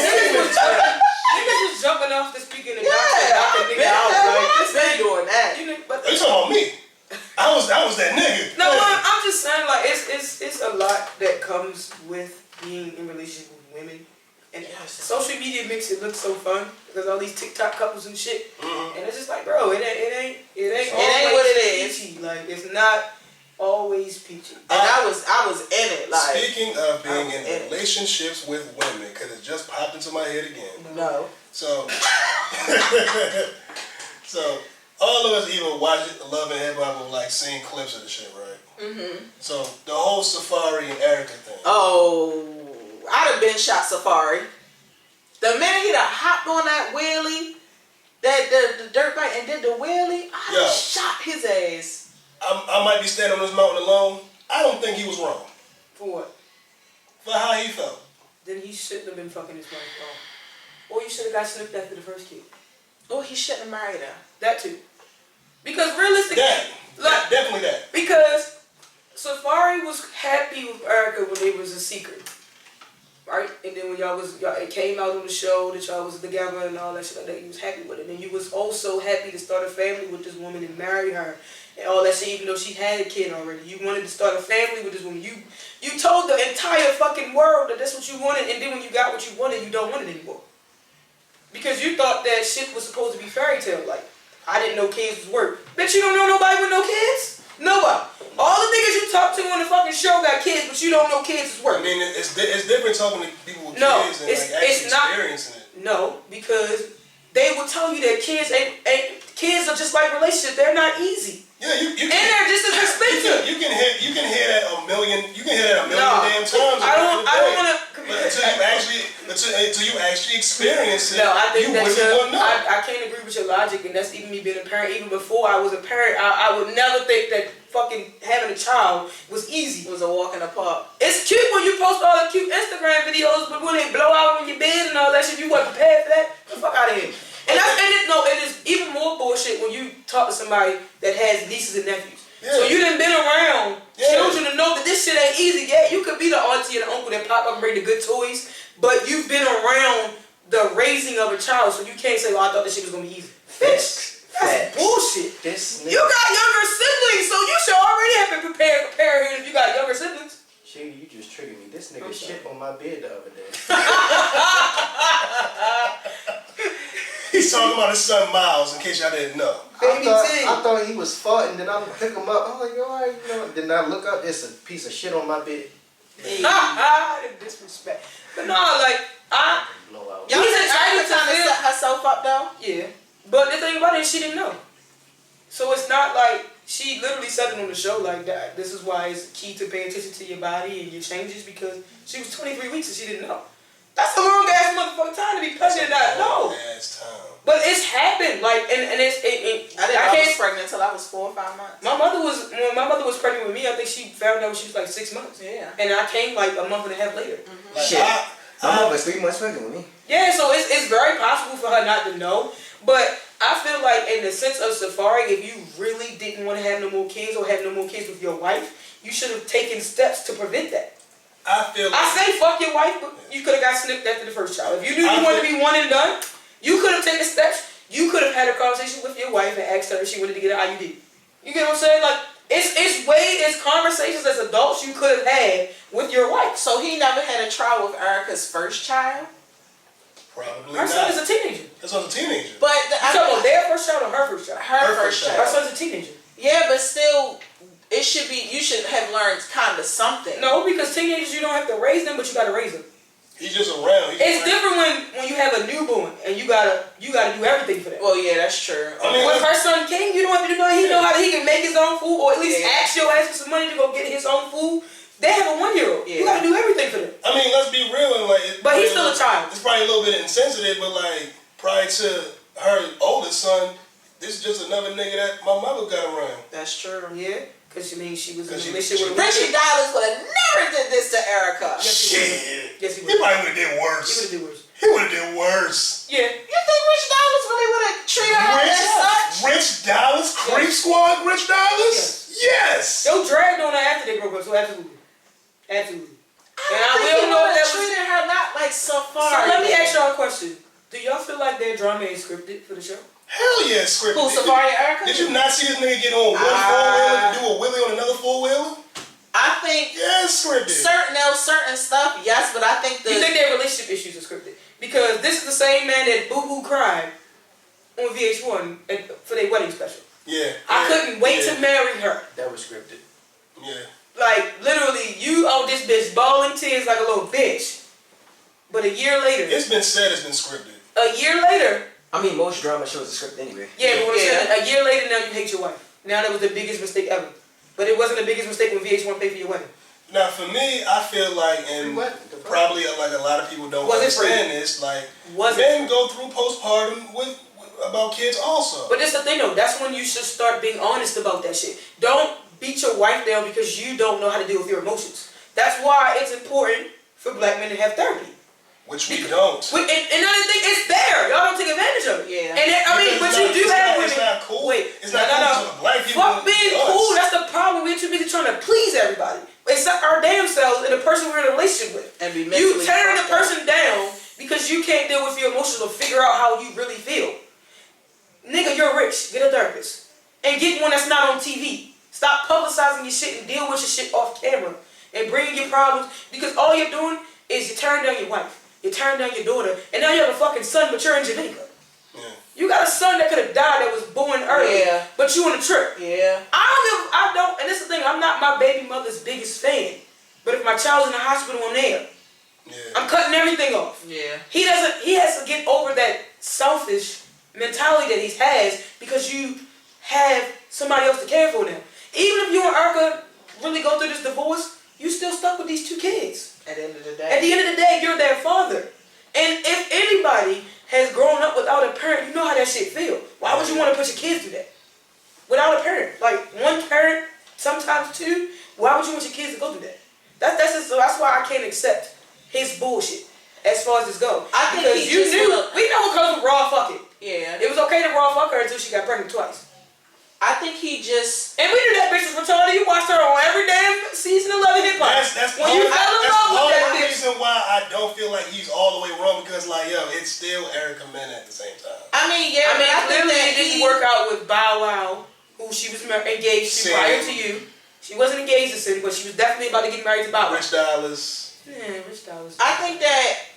Niggas was jumping off the speaker in the I've been doing that. You talking about me? I was that nigga. No, I'm just saying, like, it's a lot that comes with being in relationship with women. And social media makes it look so fun because all these TikTok couples and shit. Mm-hmm. And it's just like, bro, it ain't what it is. Peachy. Like, it's not always peachy. And I was in it. Like, speaking of being in relationships with women, because it just popped into my head again. No. So all of us either watch Love and Hip Hop or like seen clips of the shit, right? Mm-hmm. So the whole Safari and Erica thing. Oh, I'd have been shot Safari. The minute he done hopped on that wheelie, the dirt bike, and did the wheelie, I'd have shot his ass. I might be standing on this mountain alone. I don't think he was wrong. For what? For how he felt. Then he shouldn't have been fucking his wife, bro. Or you should have got snipped after the first kid. Oh, he shouldn't have married her. That too. Because realistically, definitely that. Because Safari was happy with Erica when it was a secret, right? And then when it came out on the show that y'all was together and all that shit like that, you was happy with it. And you was also happy to start a family with this woman and marry her and all that shit, even though she had a kid already. You wanted to start a family with this woman. You told the entire fucking world that that's what you wanted, and then when you got what you wanted, you don't want it anymore. Because you thought that shit was supposed to be fairy tale like. I didn't know kids was work. Bitch, you don't know nobody with no kids? Nobody. All the niggas you talk to on the fucking show got kids, but you don't know kids is work. I mean, it's different talking to people with kids and actually experiencing it. No, because they will tell you that kids kids are just like relationships. They're not easy. Yeah, you and they're just as expensive. You can hear that a million damn times. I don't want to. Until you actually experience it. No, I think I can't agree with your logic, and that's even me being a parent. Even before I was a parent, I would never think that fucking having a child was easy. It was a walk in the park. It's cute when you post all the cute Instagram videos, but when they blow out on your bed and all that shit, you wasn't prepared for that. Get the fuck out of here. It is even more bullshit when you talk to somebody that has nieces and nephews. Yeah. So you done been around children to know that this shit ain't easy. Yeah, you could be the auntie or the uncle that pop up and bring the good toys, but you've been around the raising of a child, so you can't say, well, I thought this shit was gonna be easy. Bitch, that's bullshit. You got younger siblings, so you should already have been prepared for parenthood if you got younger siblings. Shady, you just triggered me. This nigga shit on my bed the other day. He's talking about his son Miles, in case y'all didn't know. I thought he was farting, then I would pick him up. I'm like, alright, you know. Then I look up, it's a piece of shit on my bed. Disrespect. But no, like, blow out. Y'all think Erica trying to set herself up though? Yeah. But the thing about it is she didn't know. So it's not like she literally said it on the show like that. This is why it's key to pay attention to your body and your changes, because she was 23 weeks and she didn't know. That's a long ass motherfucking time to be pregnant and not know. But it's happened, like, and I was pregnant until I was 4 or 5 months. When my mother was pregnant with me, I think she found out when she was like 6 months. Yeah. And I came like a month and a half later. Mm-hmm. Like, shit. My mother was 3 months pregnant with me. Yeah, so it's very possible for her not to know. But I feel like in the sense of Safari, if you really didn't want to have no more kids or have no more kids with your wife, you should have taken steps to prevent that. I say fuck your wife, but you could have got snipped after the first child. If you knew you wanted to be one and done, you could have taken steps. You could have had a conversation with your wife and asked her if she wanted to get an IUD. You get what I'm saying? Like, it's conversations as adults you could have had with your wife. So he never had a trial with Erica's first child? Probably her not. son is a teenager. Her son's a teenager. But you talking about their first child or her first child? Her first child. Her son's a teenager. Yeah, but still, you should have learned kind of something. No, because teenagers, you don't have to raise them, but you got to raise them. He's just around. It's different when you have a newborn and you gotta do everything for that. Well, yeah, that's true. I mean, with her son King, you don't have to know he can make his own food or at least ask your ass for some money to go get his own food. They have a 1-year-old. Yeah. You gotta do everything for them. I mean, let's be real and like. But he's still a child. It's probably a little bit insensitive, but like prior to her oldest son, this is just another nigga that my mother got around. That's true. Yeah. Because she was in a relationship with Richie Dollars would have never did this to Erica. Shit. Yes, he would. He probably would have did worse. He would have did worse. Yeah. You think Rich Dollars really would have treated her as such? Rich Dollars? Creep Squad Rich Dollars? Yes. They dragged on her after they broke up, so absolutely. Absolutely. I don't know if that treated her not like so far. So let me ask y'all a question. Do y'all feel like their drama is scripted for the show? Hell yeah, scripted. Who, Safari Erica? Did you not see this nigga get on one four-wheeler and do a wheelie on another four-wheeler? I think scripted. Certain stuff, yes, but I think you think their relationship issues are scripted? Because this is the same man that Boo Boo cried on VH1 for their wedding special. Yeah. I couldn't wait to marry her. That was scripted. Yeah. Like, literally, you owe this bitch bawling tears like a little bitch. But a year later... It's been said it's been scripted. A year later... I mean, most drama shows are scripted anyway. Yeah, but a year later, now you hate your wife. Now that was the biggest mistake ever. But it wasn't the biggest mistake when VH1 paid for your wedding. Now, for me, I feel like, and probably like a lot of people don't understand this, like, men go through postpartum about kids also. But that's the thing, though. That's when you should start being honest about that shit. Don't beat your wife down because you don't know how to deal with your emotions. That's why it's important for black men to have therapy. Which we don't. And another thing, it's there. Y'all don't take advantage of it. Yeah. And I mean, can't deal with your emotions or figure out how you really feel. Nigga, you're rich. Get a therapist. And get one that's not on TV. Stop publicizing your shit and deal with your shit off camera. And bring your problems. Because all you're doing is you turn down your wife. You turn down your daughter. And now you have a fucking son, but you're in Jamaica. Yeah. You got a son that could have died that was born early. Yeah. But you on a trip. Yeah. I don't, and this is the thing, I'm not my baby mother's biggest fan. But if my child's in the hospital, I'm there. Yeah. I'm cutting everything off. Yeah. He has to get over that selfish mentality that he has because you have somebody else to care for them. Even if you and Erica really go through this divorce, you still stuck with these 2 kids. At the end of the day. At the end of the day, you're their father. And if anybody has grown up without a parent, you know how that shit feel. Why would you want to put your kids through that? Without a parent. Like, one parent, sometimes 2, why would you want your kids to go through that? That's why I can't accept his bullshit as far as this goes. I think because we know what comes with raw fucking. Yeah. It was okay to raw fuck her until she got pregnant twice. I think he just... And we knew that bitch was retarded. You watched her on every damn season of Love Hip Hop. That's when you fell in love with that bitch. Reason why I don't feel like he's all the way wrong because, like, yo, it's still Erica Mena at the same time. I mean, I think clearly that it didn't work out with Bow Wow, who she was engaged to prior to you. She wasn't engaged to Sin, but she was definitely about to get married to Bow Wow. Rich Dollars. Yeah, Rich Dollars. I think that,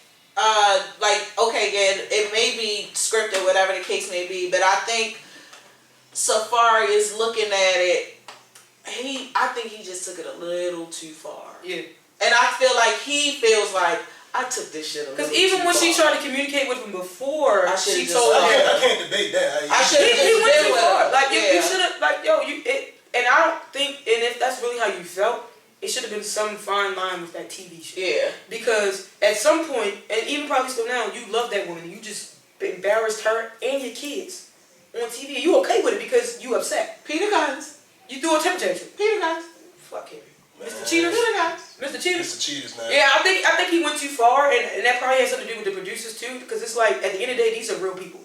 it may be scripted, whatever the case may be, but I think Safari is looking at it, I think he just took it a little too far. Yeah. And I feel like he feels like, I took this shit a little too far. Because even when she tried to communicate with him before, she told him. I can't debate that. He went too far. Like, you should have, like, and I don't think, and if that's really how you felt, it should have been some fine line with that TV show. Yeah. Because at some point, and even probably still now, you love that woman. You just embarrassed her and your kids on TV. You okay with it because you upset. Peter Guns. You threw a temper tantrum. Peter Guns. Fuck him. Mr. Cheaters. Peter Guns. Mr. Cheaters. Mr. Cheaters, man. Yeah, I think he went too far, and that probably has something to do with the producers too, because it's like, at the end of the day, these are real people.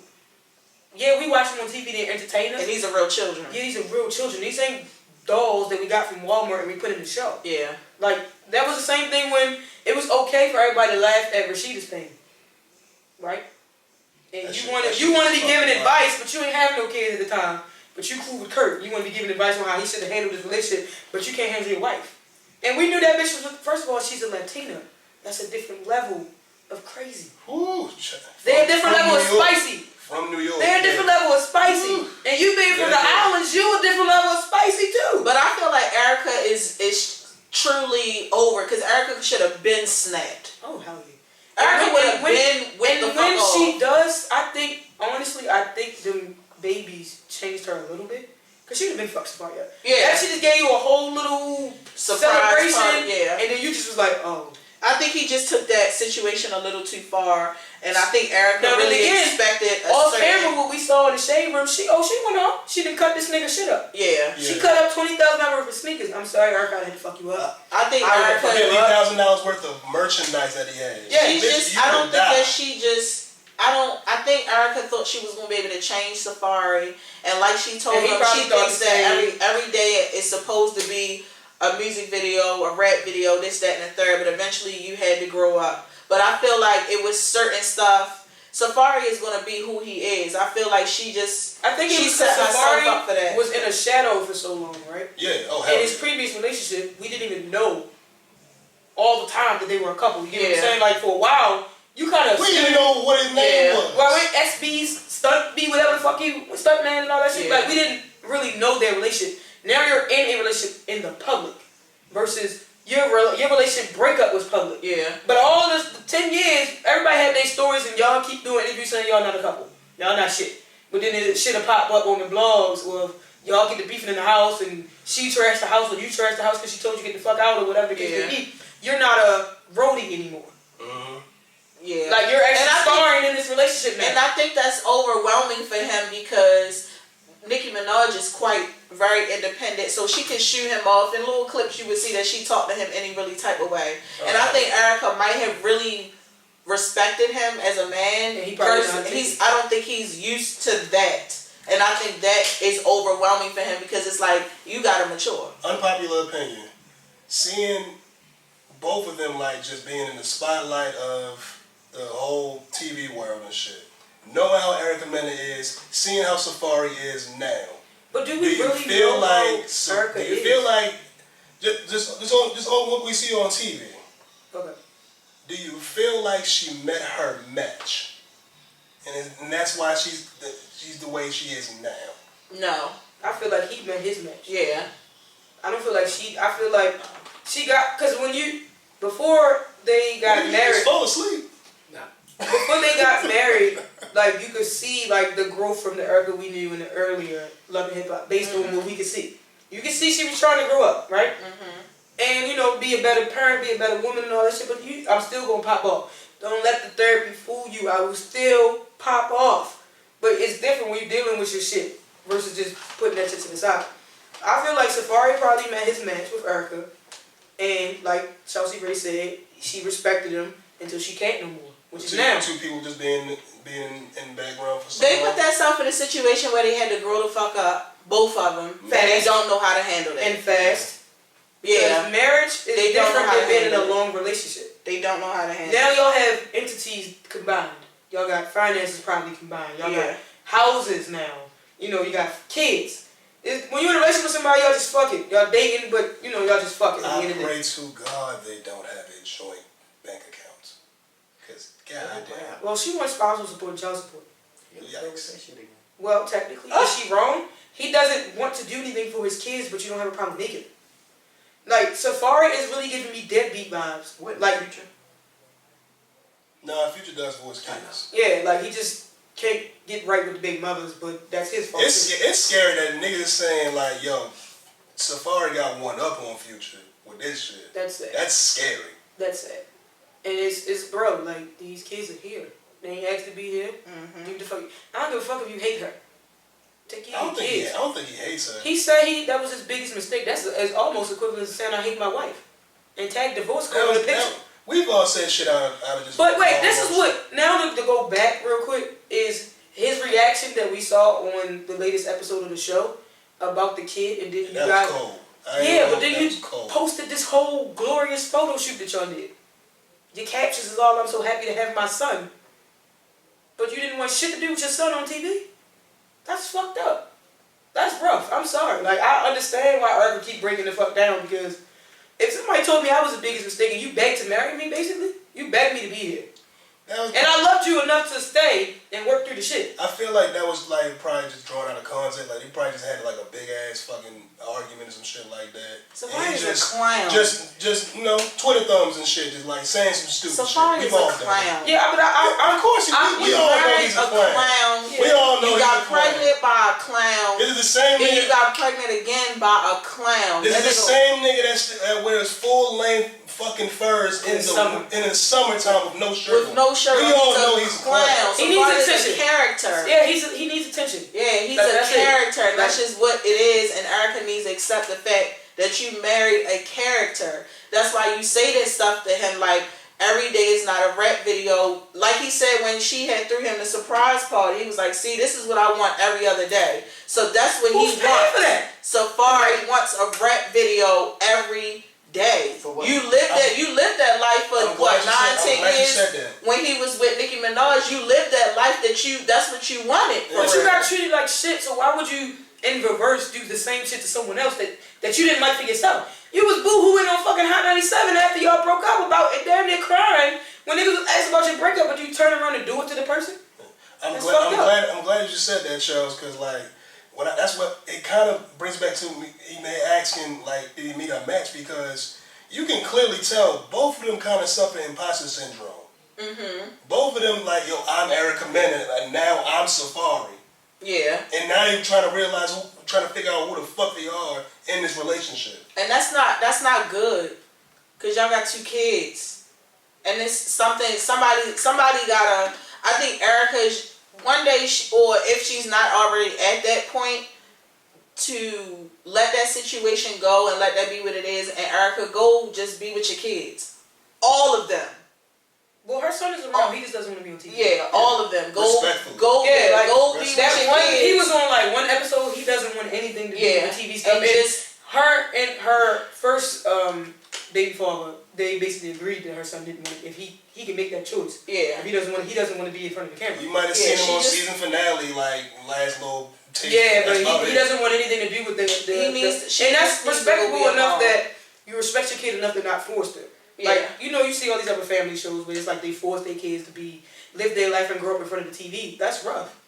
Yeah, we watch them on TV, they're entertainers. And these are real children. Yeah, these are real children. These ain't dolls that we got from Walmart and we put in the show. Yeah. Like, that was the same thing when it was okay for everybody to laugh at Rashida's pain. Right? And you want to be giving advice, but you ain't having no kids at the time. But you cool with Kurt. You want to be giving advice on how he should have handled his relationship, but you can't handle your wife. And we knew that bitch was, first of all, she's a Latina. That's a different level of crazy. Ooh, they're a different level of spicy. From New York. They're a different level of spicy. Ooh. And you being from the islands, you a different level of spicy too. But I feel like Erica is truly over, because Erica should have been snapped. Oh, hell yeah. Erica would have been with the fuck off. And when she does, I think the babies changed her a little bit. Because she would have been fucked Safari up. Yeah. She just gave you a whole little surprise celebration. Yeah. And then you just was like, oh. I think he just took that situation a little too far. And I think Erica really expected off camera what we saw in the shade room. She went off. She done cut this nigga shit up. Yeah. She cut up $20,000 worth of sneakers. I'm sorry, Erica, I had to fuck you up. I think Erica $50,000 worth of merchandise that he had. Yeah, I think Erica thought she was gonna be able to change Safari, and like she told him, she thinks that every day is supposed to be a music video, a rap video, this, that, and the third. But eventually, you had to grow up. But I feel like it was certain stuff. Safari is gonna be who he is. I feel like she set herself up for that. Was in a shadow for so long, right? Yeah. Oh hell. In his previous relationship, we didn't even know all the time that they were a couple. You know what I'm saying? Like, for a while, you kind of... We didn't know what his name was. Well, SB's, Stunt B, whatever the fuck Stunt Man and all that shit. Like, we didn't really know their relationship. Now you're in a relationship in the public versus your relationship breakup was public. Yeah. But all this 10 years, everybody had their stories and y'all keep doing interviews saying y'all not a couple. Y'all not shit. But then shit'll pop up on the blogs or y'all get the beefing in the house and she trashed the house or you trashed the house because she told you to get the fuck out or whatever the case may be. You're not a roadie anymore. Mm-hmm. Yeah. Like, you're actually starring in this relationship now. And I think that's overwhelming for him because Nicki Minaj is very independent, so she can shoot him off. In little clips, you would see that she talked to him any really type of way. And I think Erica might have really respected him as a man. I don't think he's used to that. And I think that is overwhelming for him because it's like, you gotta mature. Unpopular opinion. Seeing both of them like just being in the spotlight of the whole TV world and shit, knowing how Erica Mena is, seeing how Safari is now. But do we really feel know like how Erica is? Do you feel like just on what we see on TV? Okay. Do you feel like she met her match, and that's why she's the way she is now? No. I feel like he met his match. Yeah. I don't feel like she. I feel like she got, because before they got married. Just fall asleep. Before they got married, like you could see like the growth from the Erica we knew in the earlier Love Hip Hop, based on what we could see. You could see she was trying to grow up, right? And be a better parent, be a better woman, and all that shit. But I'm still gonna pop off. Don't let the therapy fool you. I will still pop off. But it's different when you're dealing with your shit versus just putting that shit to the side. I feel like Safari probably met his match with Erica, and like Chelsea Ray said, she respected him until she can't no more. Which is now. Two people just being in the background for so They long. put themselves in a situation where they had to grow the fuck up, both of them, and they don't know how to handle that. And fast. Yeah. Because marriage is different than being in a long relationship. They don't know how to handle Now it. y'all have entities combined. Y'all got finances probably combined. Y'all got houses now. You got kids. When you're in a relationship with somebody, y'all just fuck it. Y'all dating, but y'all just fuck it. I pray to God they don't have a joint bank account. Because, goddamn. Well, she wants spousal support and child support. Yikes. Well, technically, is she wrong? He doesn't want to do anything for his kids, but you don't have a problem making it. Like, Safari is really giving me deadbeat vibes. What, like Future? Nah, Future does for his kids. Yeah, like he just can't get right with the big mothers, but that's his fault. It's scary that niggas is saying like, yo, Safari got one up on Future with this shit. That's it. That's scary. That's it. And it's bro, like these kids are here. They ain't asked to be here. Give the fuck. I don't give a fuck if you hate her. Take care of your kids. I don't think he hates her. He said that was his biggest mistake. That's almost equivalent to saying I hate my wife. And tag divorce code in the picture. We've all said shit out of just. But wait, this is what, now to go back real quick, is his reaction that we saw on the latest episode of the show about the kid, and then you guys. Cold. But then you posted this whole glorious photo shoot that y'all did. Your captions is all, I'm so happy to have my son. But you didn't want shit to do with your son on TV? That's fucked up. That's rough. I'm sorry. Like, I understand why Erica keep breaking the fuck down, because if somebody told me I was the biggest mistake and you begged to marry me, basically, you begged me to be here. And I loved you enough to stay and work through the shit. I feel like that was like probably just drawn out of context. Like he probably just had like a big ass fucking argument or some shit like that. Safari's a clown. Just Twitter thumbs and shit, just like saying some stupid Safari's shit. a clown. Yeah, but of course we all know he's a clown. Yeah. We all know you got pregnant by a clown. This is the same then nigga. You got pregnant again by a clown. This is the same nigga that wears full length fucking furs in the summertime with no shirt. With no shirt. We all know he's a clown. He needs attention. A character. Yeah, he needs attention. Yeah, he's a character. That's just what it is, and Erica needs to accept the fact that you married a character. That's why you say this stuff to him, like, every day is not a rap video. Like he said when she had threw him the surprise party, he was like, see, this is what I want every other day. So that's what he wants. Safari wants a rap video every day. You lived that life for what, 9-10 years when he was with Nicki Minaj. You lived that life that's what you wanted. But you got treated like shit, so why would you in reverse do the same shit to someone else that you didn't like for yourself? You was boo-hooing on fucking Hot 97 after y'all broke up about it, damn near crying when niggas was asked about your breakup, but you turn around and do it to the person. I'm glad you said that, Charles, because like that's what it kind of brings back to me asking, like, did he meet a match? Because you can clearly tell both of them kind of suffer imposter syndrome. Both of them like, yo, I'm Erica Mena, and now I'm Safari. Yeah. And now they're trying to figure out who the fuck they are in this relationship. And that's not good, cause y'all got 2 kids, and it's somebody gotta. I think Erica. One day, or if she's not already at that point, to let that situation go and let that be what it is, and Erica, go just be with your kids. All of them. Well, her son is around. He just doesn't want to be on TV. Yeah, all of them. Go be with your kids. He was on like one episode. He doesn't want anything to do with TV stuff. And her first baby father, they basically agreed that her son didn't want it. If he can make that choice. Yeah. If he doesn't want to be in front of the camera. You might have seen him on season finale, like last little taste. Yeah, but he doesn't want anything to do with and that's respectable enough that you respect your kid enough to not force them. Yeah. Like, you see all these other family shows where it's like they force their kids to live their life and grow up in front of the TV. That's rough.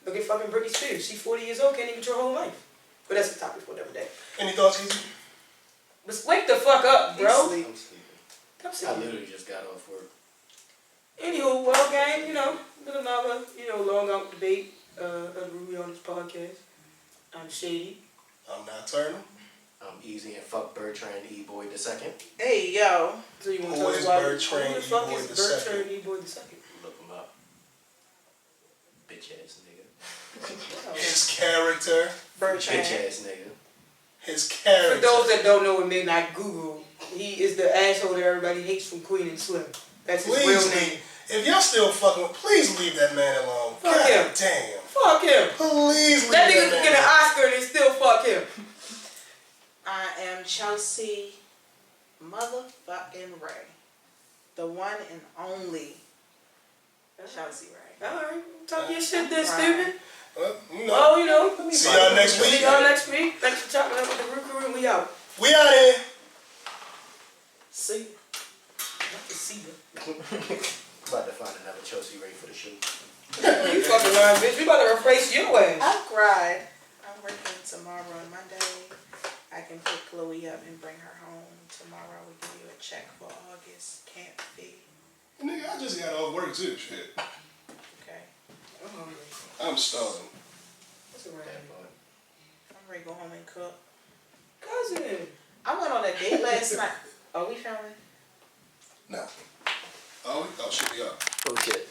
Look at fucking Britney Spears. She's 40 years old, can't even control her whole life. But that's the topic for another day. Any thoughts, Easy? Just wake the fuck up, bro. I'm sleeping. I'm I literally just got off work. Anywho, well, gang, been another, long out debate of Ruby on this podcast. I'm Shady. I'm Nocturnal. I'm Easy and fuck Bertrand E-Boy the second. Hey, yo. So you want to Who tell us is why? Bertrand Who the fuck E-Boy is the second? Bertrand E-Boy the second? Look him up. Bitch ass nigga. His character. Bertrand. Bitch ass nigga. His character. For those that don't know and may not Google, he is the asshole that everybody hates from Queen and Slim. That's his real name. If y'all still fucking, please leave that man alone. Fuck God him. damn. Fuck him. Please leave That that nigga man can get an alone. Oscar and they still fuck him. I am Chelsea motherfucking Ray. The one and only Chelsea Ray. Alright, talk your shit then, stupid. Well, Oh, See y'all next week. See y'all next week. Thanks for chopping up with the Root Crew and we out. We out here. See ya. Not to see ya. About to find another Chelsea Ray for the show. You fucking lying, bitch. We about to replace your ass. I cried. I'm working tomorrow on Monday. I can pick Chloe up and bring her home. Tomorrow we give you a check for August camp fee. Nigga, I just got off work too, shit. Okay. I'm hungry. I'm starving. What's around here? I'm ready to go home and cook. Cousin. I went on a date last night. Are we filming? No. Oh, shit, we are. Oh shit.